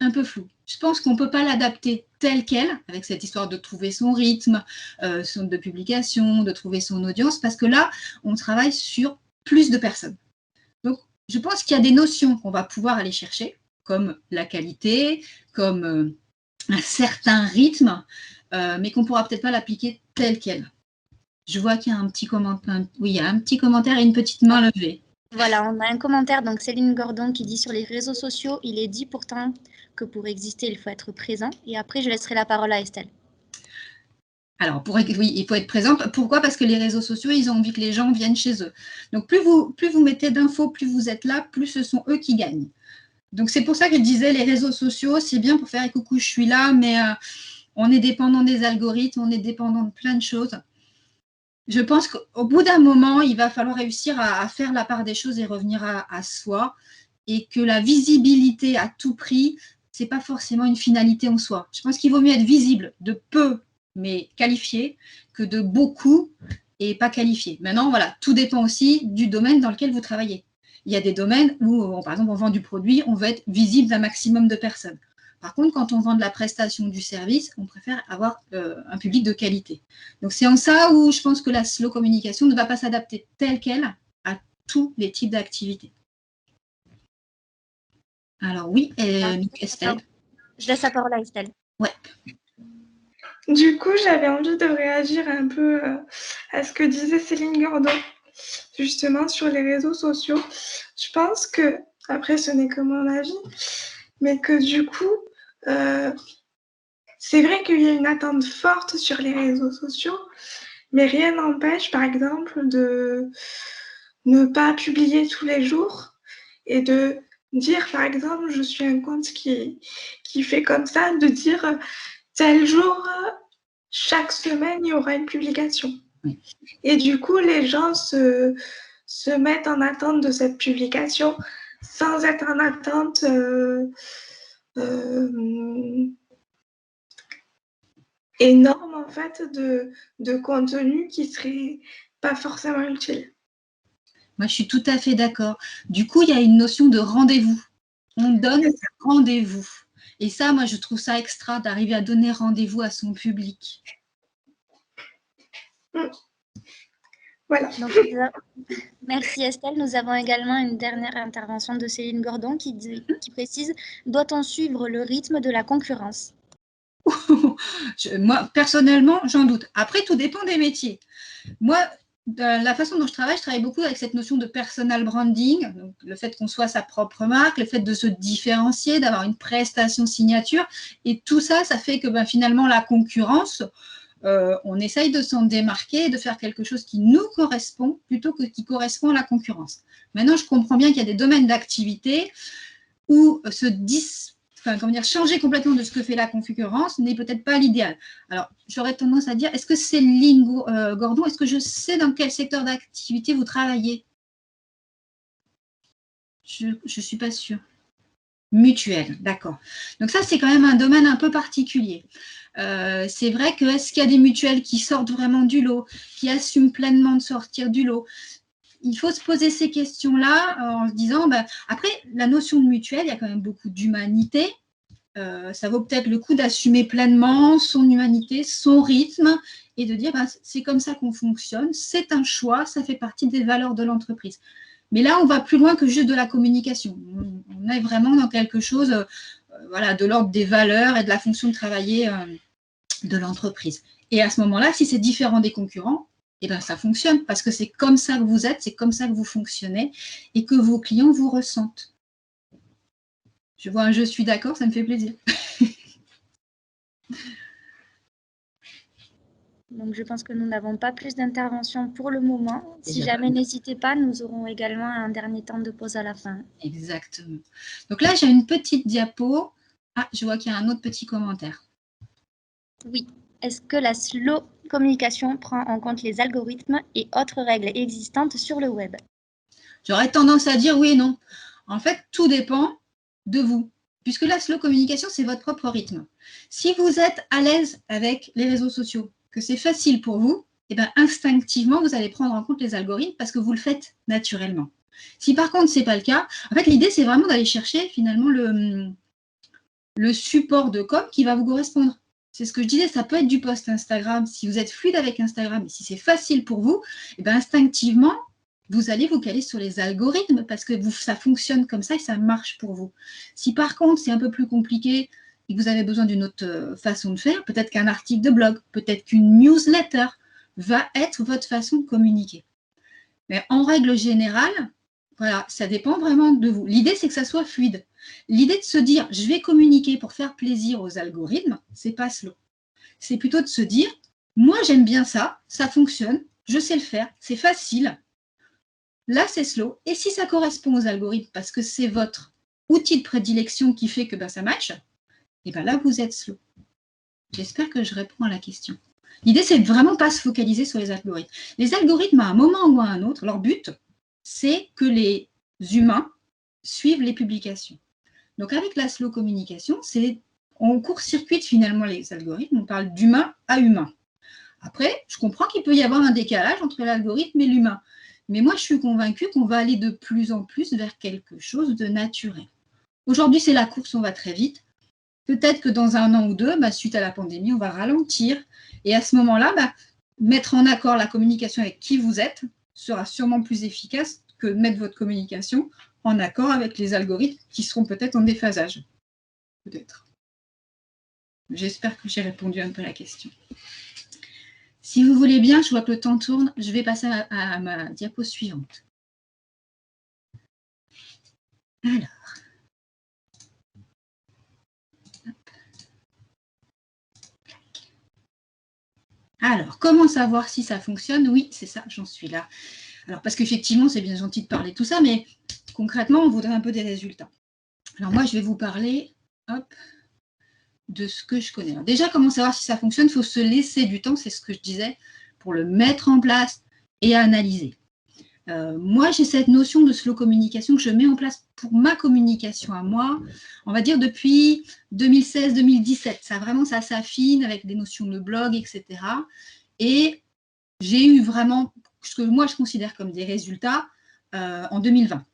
un peu flou. Je pense qu'on ne peut pas l'adapter tel quel, avec cette histoire de trouver son rythme de publication, de trouver son audience, parce que là, on travaille sur plus de personnes. Donc, je pense qu'il y a des notions qu'on va pouvoir aller chercher, comme la qualité, comme un certain rythme, mais qu'on ne pourra peut-être pas l'appliquer tel quel. Je vois qu'il y a un petit commentaire. Oui, il y a un petit commentaire et une petite main levée. Voilà, on a un commentaire, donc Céline Gordon qui dit sur les réseaux sociaux, il est dit pourtant que pour exister, il faut être présent. Et après, je laisserai la parole à Estelle. Alors, oui, il faut être présent. Pourquoi? Parce que les réseaux sociaux, ils ont envie que les gens viennent chez eux. Donc, plus vous mettez d'infos, plus vous êtes là, plus ce sont eux qui gagnent. Donc, c'est pour ça que je disais, les réseaux sociaux, c'est bien pour faire « coucou, je suis là », mais on est dépendant des algorithmes, on est dépendant de plein de choses. Je pense qu'au bout d'un moment, il va falloir réussir à faire la part des choses et revenir à soi, et que la visibilité à tout prix, ce n'est pas forcément une finalité en soi. Je pense qu'il vaut mieux être visible de peu, mais qualifié, que de beaucoup et pas qualifié. Maintenant, voilà, tout dépend aussi du domaine dans lequel vous travaillez. Il y a des domaines où, par exemple, on vend du produit, on veut être visible d'un maximum de personnes. Par contre, quand on vend de la prestation, du service, on préfère avoir un public de qualité. Donc, c'est en ça où je pense que la slow communication ne va pas s'adapter telle qu'elle à tous les types d'activités. Alors oui, Estelle. Je laisse la parole à Estelle. Ouais. Du coup, j'avais envie de réagir un peu à ce que disait Céline Gordon, justement sur les réseaux sociaux. Je pense que, après ce n'est que mon avis, mais que du coup, c'est vrai qu'il y a une attente forte sur les réseaux sociaux, mais rien n'empêche, par exemple, de ne pas publier tous les jours et de dire, par exemple, je suis un compte qui fait comme ça, de dire tel jour, chaque semaine, il y aura une publication. Oui. Et du coup, les gens se mettent en attente de cette publication sans être en attente énorme, en fait, de contenu qui serait pas forcément utile. Moi, je suis tout à fait d'accord. Du coup, il y a une notion de rendez-vous. On donne rendez-vous. Et ça, moi, je trouve ça extra d'arriver à donner rendez-vous à son public. Voilà. Donc, merci Estelle. Nous avons également une dernière intervention de Céline Gordon qui précise « Doit-on suivre le rythme de la concurrence ?» Moi, personnellement, j'en doute. Après, tout dépend des métiers. Moi, la façon dont je travaille beaucoup avec cette notion de personal branding, donc le fait qu'on soit sa propre marque, le fait de se différencier, d'avoir une prestation signature, et tout ça, ça fait que finalement, la concurrence, on essaye de s'en démarquer, de faire quelque chose qui nous correspond, plutôt que qui correspond à la concurrence. Maintenant, je comprends bien qu'il y a des domaines d'activité où changer complètement de ce que fait la concurrence n'est peut-être pas l'idéal. Alors, j'aurais tendance à dire, est-ce que Céline Gordon, est-ce que je sais dans quel secteur d'activité vous travaillez? Je ne suis pas sûre. Mutuelle, d'accord. Donc ça, c'est quand même un domaine un peu particulier. C'est vrai que est-ce qu'il y a des mutuelles qui sortent vraiment du lot, qui assument pleinement de sortir du lot? Il faut se poser ces questions-là en se disant, après, la notion de mutuelle, il y a quand même beaucoup d'humanité. Ça vaut peut-être le coup d'assumer pleinement son humanité, son rythme, et de dire, c'est comme ça qu'on fonctionne, c'est un choix, ça fait partie des valeurs de l'entreprise. Mais là, on va plus loin que juste de la communication. On est vraiment dans quelque chose de l'ordre des valeurs et de la fonction de travailler de l'entreprise. Et à ce moment-là, si c'est différent des concurrents, ça fonctionne parce que c'est comme ça que vous êtes, c'est comme ça que vous fonctionnez et que vos clients vous ressentent. Je vois un je suis d'accord, ça me fait plaisir. Donc, je pense que nous n'avons pas plus d'interventions pour le moment. Si jamais, n'hésitez pas, nous aurons également un dernier temps de pause à la fin. Exactement. Donc là, j'ai une petite diapo. Ah, je vois qu'il y a un autre petit commentaire. Oui. Est-ce que la slow communication prend en compte les algorithmes et autres règles existantes sur le web? J'aurais tendance à dire oui et non. En fait, tout dépend de vous. Puisque la slow communication, c'est votre propre rythme. Si vous êtes à l'aise avec les réseaux sociaux, que c'est facile pour vous, instinctivement, vous allez prendre en compte les algorithmes parce que vous le faites naturellement. Si par contre, ce n'est pas le cas, en fait, l'idée, c'est vraiment d'aller chercher finalement le support de com qui va vous correspondre. C'est ce que je disais, ça peut être du post Instagram. Si vous êtes fluide avec Instagram et si c'est facile pour vous, et bien instinctivement, vous allez vous caler sur les algorithmes parce que ça fonctionne comme ça et ça marche pour vous. Si par contre, c'est un peu plus compliqué et que vous avez besoin d'une autre façon de faire, peut-être qu'un article de blog, peut-être qu'une newsletter va être votre façon de communiquer. Mais en règle générale, voilà, ça dépend vraiment de vous. L'idée, c'est que ça soit fluide. L'idée de se dire, je vais communiquer pour faire plaisir aux algorithmes, c'est pas slow. C'est plutôt de se dire, moi, j'aime bien ça, ça fonctionne, je sais le faire, c'est facile. Là, c'est slow. Et si ça correspond aux algorithmes, parce que c'est votre outil de prédilection qui fait que ça match, et bien là, vous êtes slow. J'espère que je réponds à la question. L'idée, c'est de vraiment pas se focaliser sur les algorithmes. Les algorithmes, à un moment ou à un autre, leur but, c'est que les humains suivent les publications. Donc, avec la slow communication, on court-circuite finalement les algorithmes, on parle d'humain à humain. Après, je comprends qu'il peut y avoir un décalage entre l'algorithme et l'humain. Mais moi, je suis convaincue qu'on va aller de plus en plus vers quelque chose de naturel. Aujourd'hui, c'est la course, on va très vite. Peut-être que dans 1 an ou 2, suite à la pandémie, on va ralentir. Et à ce moment-là, mettre en accord la communication avec qui vous êtes sera sûrement plus efficace que de mettre votre communication en accord avec les algorithmes qui seront peut-être en déphasage. Peut-être. J'espère que j'ai répondu un peu à la question. Si vous voulez bien, je vois que le temps tourne, je vais passer à ma diapo suivante. Alors, comment savoir si ça fonctionne? Oui, c'est ça, j'en suis là. Alors, parce qu'effectivement, c'est bien gentil de parler de tout ça, mais concrètement, on voudrait un peu des résultats. Alors, moi, je vais vous parler de ce que je connais. Alors, déjà, comment savoir si ça fonctionne? Il faut se laisser du temps, c'est ce que je disais, pour le mettre en place et analyser. Moi, j'ai cette notion de slow communication que je mets en place pour ma communication à moi, on va dire depuis 2016-2017. Ça s'affine avec des notions de blog, etc. Et j'ai eu vraiment ce que moi, je considère comme des résultats en 2020.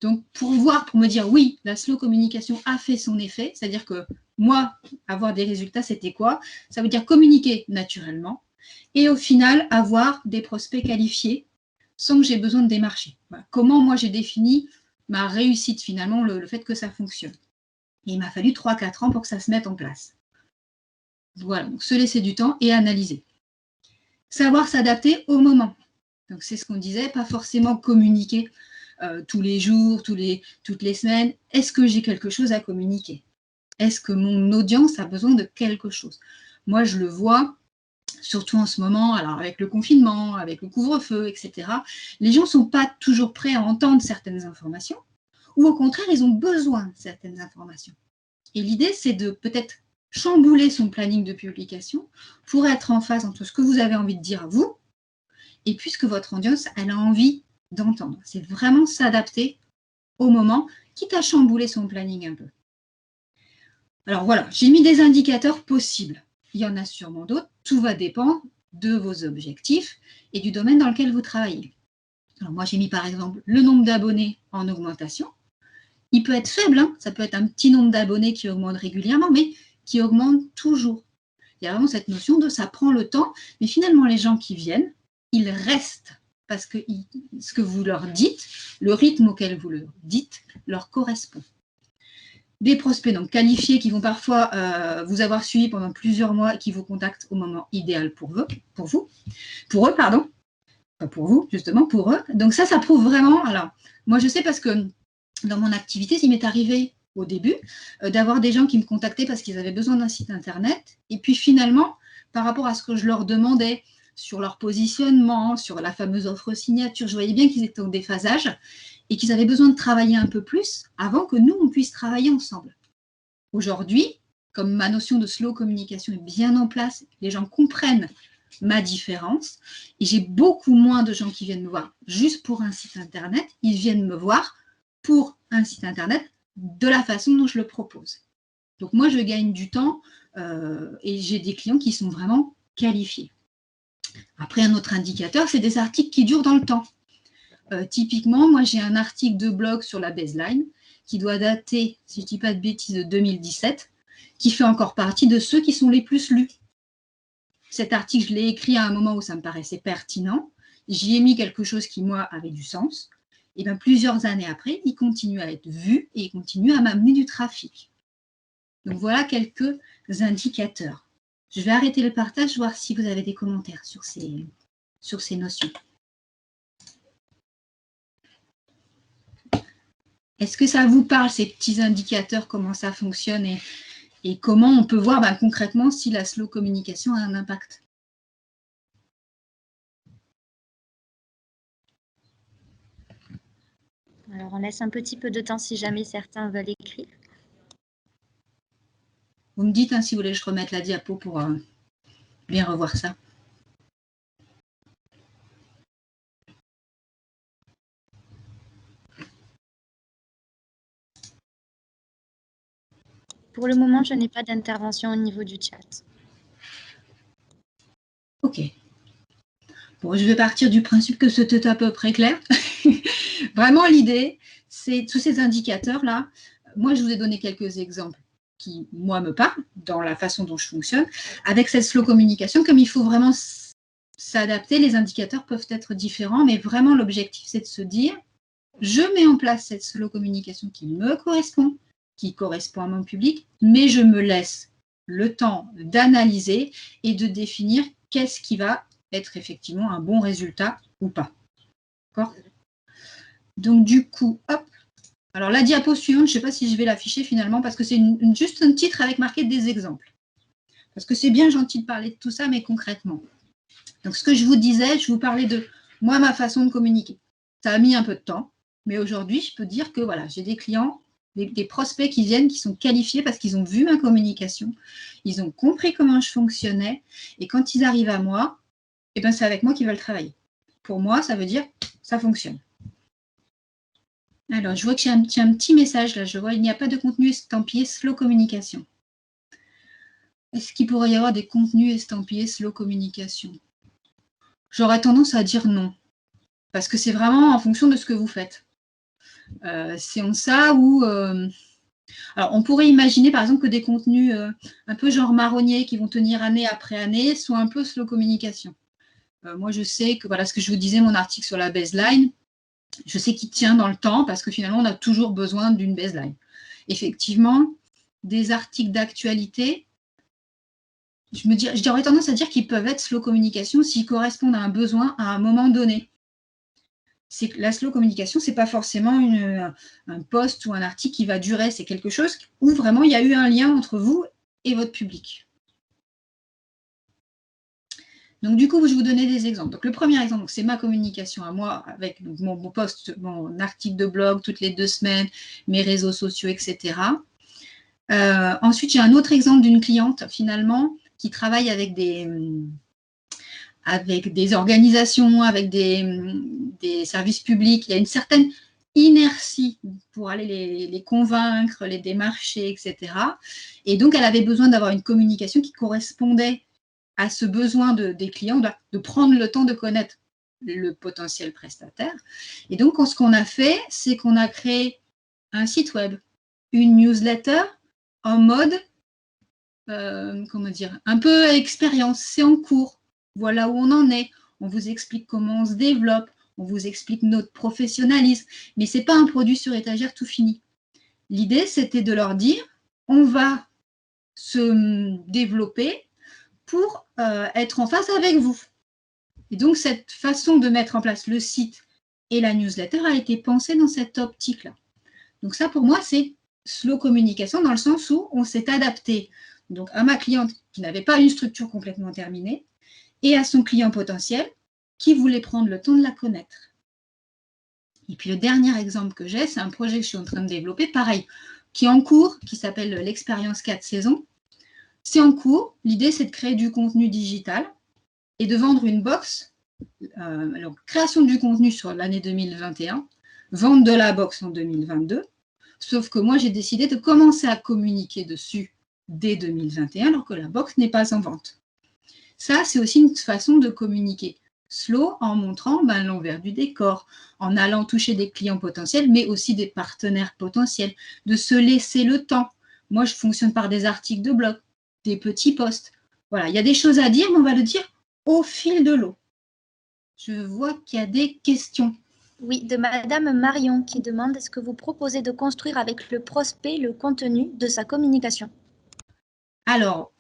Donc, pour me dire, oui, la slow communication a fait son effet, c'est-à-dire que moi, avoir des résultats, c'était quoi? Ça veut dire communiquer naturellement et au final, avoir des prospects qualifiés sans que j'ai besoin de démarcher. Voilà. Comment moi, j'ai défini ma réussite, finalement, le fait que ça fonctionne. Et il m'a fallu 3-4 ans pour que ça se mette en place. Voilà, donc se laisser du temps et analyser. Savoir s'adapter au moment. Donc, c'est ce qu'on disait, pas forcément communiquer tous les jours, toutes les semaines. Est-ce que j'ai quelque chose à communiquer? Est-ce que mon audience a besoin de quelque chose? Moi, je le vois, surtout en ce moment, alors avec le confinement, avec le couvre-feu, etc. Les gens ne sont pas toujours prêts à entendre certaines informations, ou au contraire, ils ont besoin de certaines informations. Et l'idée, c'est de peut-être chambouler son planning de publication pour être en phase entre ce que vous avez envie de dire à vous et puis ce que votre audience elle a envie d'entendre. C'est vraiment s'adapter au moment, quitte à chambouler son planning un peu. Alors voilà, j'ai mis des indicateurs possibles. Il y en a sûrement d'autres. Tout va dépendre de vos objectifs et du domaine dans lequel vous travaillez. Alors moi, j'ai mis par exemple le nombre d'abonnés en augmentation. Il peut être faible, hein, ça peut être un petit nombre d'abonnés qui augmente régulièrement, mais qui augmente toujours. Il y a vraiment cette notion de ça prend le temps, mais finalement, les gens qui viennent, ils restent parce que ce que vous leur dites, le rythme auquel vous le dites, leur correspond. Des prospects donc qualifiés qui vont parfois vous avoir suivi pendant plusieurs mois et qui vous contactent au moment idéal pour eux. Pas pour vous, justement, pour eux. Donc ça prouve vraiment. Alors, moi, je sais parce que dans mon activité, il m'est arrivé au début d'avoir des gens qui me contactaient parce qu'ils avaient besoin d'un site internet. Et puis finalement, par rapport à ce que je leur demandais sur leur positionnement, sur la fameuse offre signature, je voyais bien qu'ils étaient au déphasage et qu'ils avaient besoin de travailler un peu plus avant que nous, on puisse travailler ensemble. Aujourd'hui, comme ma notion de slow communication est bien en place, les gens comprennent ma différence et j'ai beaucoup moins de gens qui viennent me voir juste pour un site internet, ils viennent me voir pour un site internet de la façon dont je le propose. Donc moi, je gagne du temps et j'ai des clients qui sont vraiment qualifiés. Après, un autre indicateur, c'est des articles qui durent dans le temps. Typiquement, moi, j'ai un article de blog sur la baseline qui doit dater, si je ne dis pas de bêtises, de 2017, qui fait encore partie de ceux qui sont les plus lus. Cet article, je l'ai écrit à un moment où ça me paraissait pertinent. J'y ai mis quelque chose qui, moi, avait du sens. Et bien, plusieurs années après, il continue à être vu et il continue à m'amener du trafic. Donc, voilà quelques indicateurs. Je vais arrêter le partage, voir si vous avez des commentaires sur ces notions. Est-ce que ça vous parle, ces petits indicateurs, comment ça fonctionne et comment on peut voir concrètement si la slow communication a un impact? Alors, on laisse un petit peu de temps si jamais certains veulent écrire. Vous me dites si vous voulez que je remette la diapo pour bien revoir ça. Pour le moment, je n'ai pas d'intervention au niveau du chat. Ok. Bon, je vais partir du principe que c'était à peu près clair. Vraiment, l'idée, c'est tous ces indicateurs-là. Moi, je vous ai donné quelques exemples qui, moi, me parlent dans la façon dont je fonctionne. Avec cette slow communication, comme il faut vraiment s'adapter, les indicateurs peuvent être différents, mais vraiment, l'objectif, c'est de se dire, je mets en place cette slow communication qui me correspond, qui correspond à mon public, mais je me laisse le temps d'analyser et de définir qu'est-ce qui va être effectivement un bon résultat ou pas. D'accord? Donc, du coup, hop. Alors, la diapo suivante, je ne sais pas si je vais l'afficher finalement parce que c'est juste un titre avec marqué des exemples. Parce que c'est bien gentil de parler de tout ça, mais concrètement. Donc, ce que je vous disais, je vous parlais de moi, ma façon de communiquer. Ça a mis un peu de temps, mais aujourd'hui, je peux dire que voilà, j'ai des clients, des prospects qui viennent, qui sont qualifiés parce qu'ils ont vu ma communication, ils ont compris comment je fonctionnais, et quand ils arrivent à moi, eh ben, c'est avec moi qu'ils veulent travailler. Pour moi, ça veut dire ça fonctionne. Alors, je vois que j'ai un petit message là. Je vois il n'y a pas de contenu estampillé slow communication. Est-ce qu'il pourrait y avoir des contenus estampillés slow communication? J'aurais tendance à dire non. Parce que c'est vraiment en fonction de ce que vous faites. C'est en ça où... alors, on pourrait imaginer, par exemple, que des contenus un peu genre marronniers qui vont tenir année après année soient un peu slow communication. Moi, je sais que, voilà ce que je vous disais, mon article sur la baseline, je sais qu'il tient dans le temps parce que finalement, on a toujours besoin d'une baseline. Effectivement, des articles d'actualité, j'aurais tendance à dire qu'ils peuvent être slow communication s'ils correspondent à un besoin à un moment donné. La slow communication, ce n'est pas forcément un post ou un article qui va durer, c'est quelque chose où vraiment il y a eu un lien entre vous et votre public. Donc, du coup, je vais vous donner des exemples. Donc, le premier exemple, c'est ma communication à moi avec mon post, mon article de blog toutes les 2 semaines, mes réseaux sociaux, etc. Ensuite, j'ai un autre exemple d'une cliente, finalement, qui travaille avec des organisations, avec des services publics. Il y a une certaine inertie pour aller les convaincre, les démarcher, etc. Et donc, elle avait besoin d'avoir une communication qui correspondait à ce besoin des clients de prendre le temps de connaître le potentiel prestataire. Et donc, ce qu'on a fait, c'est qu'on a créé un site web, une newsletter en mode, comment dire, un peu expérience, c'est en cours. Voilà où on en est. On vous explique comment on se développe, on vous explique notre professionnalisme, mais ce n'est pas un produit sur étagère tout fini. L'idée, c'était de leur dire, on va se développer pour être en face avec vous. Et donc, cette façon de mettre en place le site et la newsletter a été pensée dans cette optique-là. Donc ça, pour moi, c'est slow communication dans le sens où on s'est adapté donc, à ma cliente qui n'avait pas une structure complètement terminée et à son client potentiel qui voulait prendre le temps de la connaître. Et puis, le dernier exemple que j'ai, c'est un projet que je suis en train de développer, pareil, qui est en cours, qui s'appelle l'expérience 4 saisons. C'est en cours. L'idée, c'est de créer du contenu digital et de vendre une box. Alors, création du contenu sur l'année 2021, vente de la box en 2022. Sauf que moi, j'ai décidé de commencer à communiquer dessus dès 2021, alors que la box n'est pas en vente. Ça, c'est aussi une façon de communiquer slow en montrant l'envers du décor, en allant toucher des clients potentiels, mais aussi des partenaires potentiels, de se laisser le temps. Moi, je fonctionne par des articles de blog, des petits posts. Voilà, il y a des choses à dire, mais on va le dire au fil de l'eau. Je vois qu'il y a des questions. Oui, de Madame Marion qui demande, est-ce que vous proposez de construire avec le prospect le contenu de sa communication? Alors,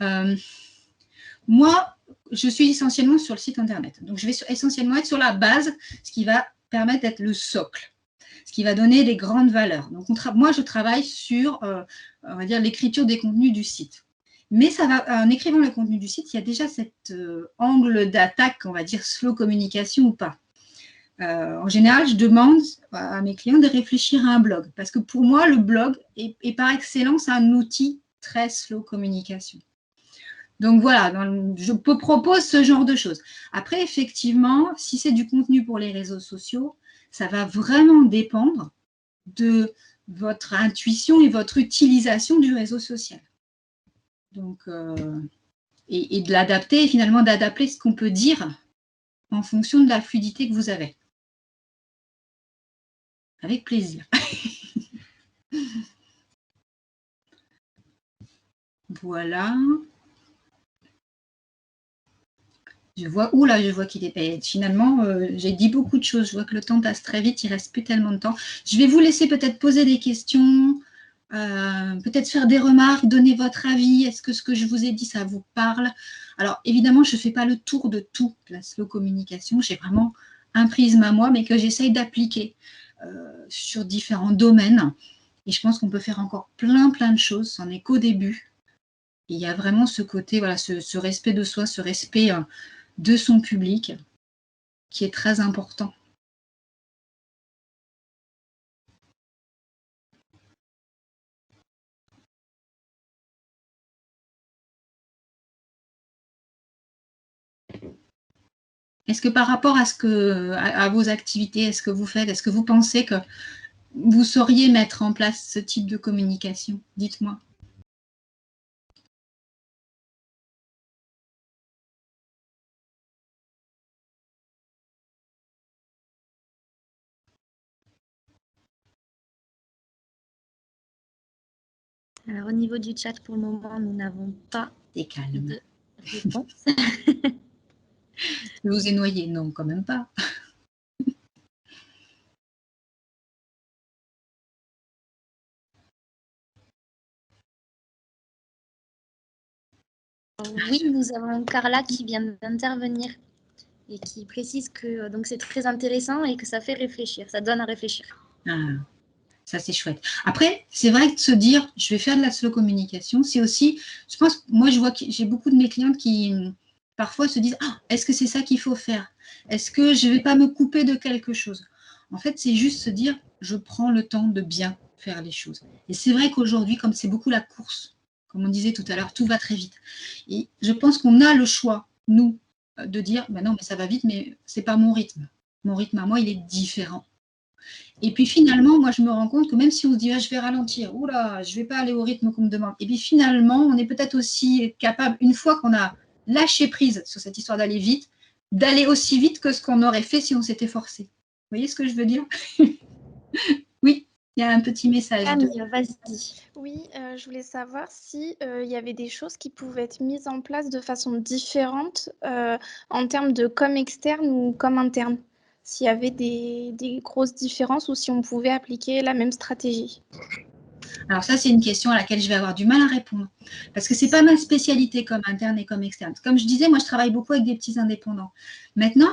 moi, je suis essentiellement sur le site internet. Donc, je vais essentiellement être sur la base, ce qui va permettre d'être le socle, ce qui va donner les grandes valeurs. Donc, moi, je travaille sur, on va dire, l'écriture des contenus du site. Mais ça va, en écrivant le contenu du site, il y a déjà cet angle d'attaque, on va dire, slow communication ou pas. En général, je demande à mes clients de réfléchir à un blog, parce que pour moi, le blog est par excellence un outil très slow communication. Donc voilà, je propose ce genre de choses. Après, effectivement, si c'est du contenu pour les réseaux sociaux, ça va vraiment dépendre de votre intuition et votre utilisation du réseau social. Donc, et de l'adapter, et finalement d'adapter ce qu'on peut dire en fonction de la fluidité que vous avez. Avec plaisir. Voilà. Je vois, oula, je vois qu'il est. Finalement, j'ai dit beaucoup de choses. Je vois que le temps passe très vite, il ne reste plus tellement de temps. Je vais vous laisser peut-être poser des questions, peut-être faire des remarques, donner votre avis. Est-ce que ce que je vous ai dit, ça vous parle? Alors, évidemment, je ne fais pas le tour de tout la slow communication. J'ai vraiment un prisme à moi, mais que j'essaye d'appliquer sur différents domaines. Et je pense qu'on peut faire encore plein de choses. C'en est qu'au début. Et il y a vraiment ce côté, voilà, ce respect de soi, ce respect de son public qui est très important. Est-ce que par rapport à vos activités, est-ce que vous faites, est-ce que vous pensez que vous sauriez mettre en place ce type de communication? Dites-moi. Alors, au niveau du chat, pour le moment, nous n'avons pas T'es calme. de réponse. Je vous ai noyé? Non, quand même pas. Oui, nous avons Carla qui vient d'intervenir et qui précise que donc c'est très intéressant et que ça fait réfléchir, ça donne à réfléchir. Ah, ça, c'est chouette. Après, c'est vrai que se dire, je vais faire de la slow communication, c'est aussi, je pense, moi, je vois que j'ai beaucoup de mes clientes qui, parfois, se disent, ah, est-ce que c'est ça qu'il faut faire? Est-ce que je ne vais pas me couper de quelque chose? En fait, c'est juste se dire, je prends le temps de bien faire les choses. Et c'est vrai qu'aujourd'hui, comme c'est beaucoup la course, comme on disait tout à l'heure, tout va très vite. Et je pense qu'on a le choix, nous, de dire, ben non, mais ça va vite, mais ce n'est pas mon rythme. Mon rythme à moi, il est différent. Et puis finalement, moi, je me rends compte que même si on se dit, ah, je vais ralentir, oula, je ne vais pas aller au rythme qu'on me demande. Et puis finalement, on est peut-être aussi capable, une fois qu'on a lâché prise sur cette histoire d'aller vite, d'aller aussi vite que ce qu'on aurait fait si on s'était forcé. Vous voyez ce que je veux dire? Oui, il y a un petit message. Camille, vas-y. Oui, je voulais savoir si il y avait des choses qui pouvaient être mises en place de façon différente en termes de com externe ou com interne. S'il y avait des grosses différences ou si on pouvait appliquer la même stratégie. Alors ça, c'est une question à laquelle je vais avoir du mal à répondre parce que ce n'est pas ma spécialité comme interne et comme externe. Comme je disais, moi, je travaille beaucoup avec des petits indépendants. Maintenant,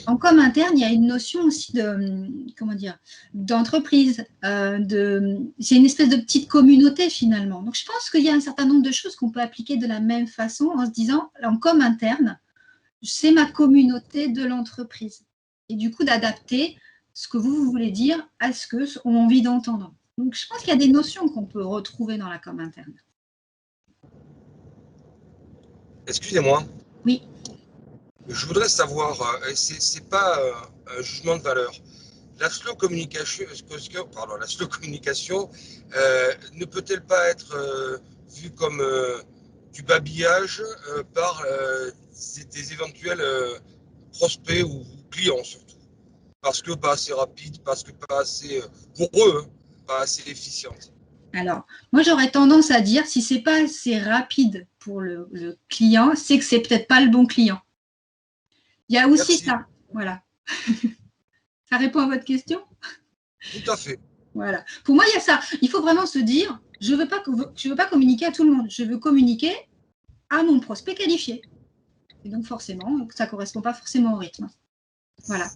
en com interne, il y a une notion aussi de, comment dire, d'entreprise. C'est une espèce de petite communauté finalement. Donc, je pense qu'il y a un certain nombre de choses qu'on peut appliquer de la même façon en se disant, en com interne, c'est ma communauté de l'entreprise. Et du coup, d'adapter ce que vous voulez dire à ce qu'eux ont envie d'entendre. Donc, je pense qu'il y a des notions qu'on peut retrouver dans la com interne. Excusez-moi. Oui. Je voudrais savoir, c'est pas un jugement de valeur. La slow communication, la slow communication ne peut-elle pas être vue comme du babillage par des éventuels prospects ou clients surtout. Parce que pas assez rapide, parce que pas assez, pour eux, hein, pas assez efficiente. Alors, moi, j'aurais tendance à dire, si c'est pas assez rapide pour le client, c'est que c'est peut-être pas le bon client. Il y a aussi Merci. ça. Voilà. Ça répond à votre question? Tout à fait. Voilà. Pour moi, il y a ça. Il faut vraiment se dire, je veux pas communiquer à tout le monde. Je veux communiquer à mon prospect qualifié. Et donc, forcément, ça ne correspond pas forcément au rythme. Voilà.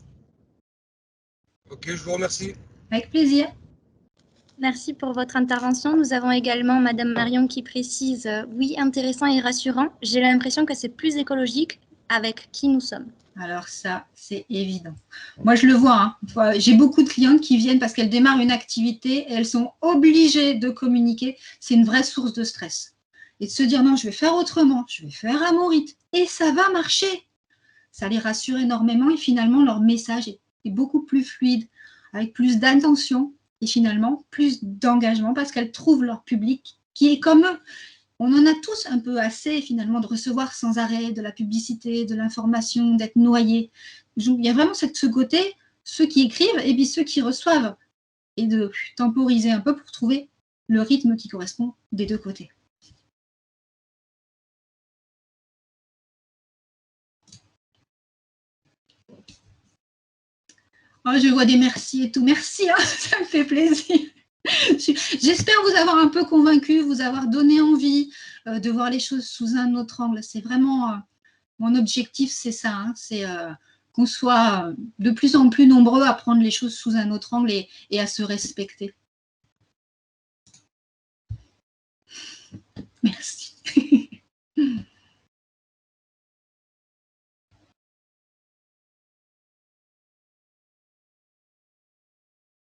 Ok, je vous remercie. Avec plaisir. Merci pour votre intervention. Nous avons également Madame Marion qui précise oui, intéressant et rassurant. J'ai l'impression que c'est plus écologique avec qui nous sommes. Alors ça, c'est évident. Moi, je le vois. Hein. J'ai beaucoup de clientes qui viennent parce qu'elles démarrent une activité et elles sont obligées de communiquer. C'est une vraie source de stress. Et de se dire non, je vais faire autrement, je vais faire à mon rythme. Et ça va marcher. Ça les rassure énormément et finalement, leur message est beaucoup plus fluide, avec plus d'intention et finalement plus d'engagement parce qu'elles trouvent leur public qui est comme eux. On en a tous un peu assez finalement de recevoir sans arrêt de la publicité, de l'information, d'être noyé. Il y a vraiment ce côté, ceux qui écrivent et puis ceux qui reçoivent, et de temporiser un peu pour trouver le rythme qui correspond des deux côtés. Oh, je vois des merci et tout. Merci, hein, ça me fait plaisir. J'espère vous avoir un peu convaincu, vous avoir donné envie de voir les choses sous un autre angle. C'est vraiment mon objectif, c'est ça. Hein, c'est qu'on soit de plus en plus nombreux à prendre les choses sous un autre angle et à se respecter. Merci.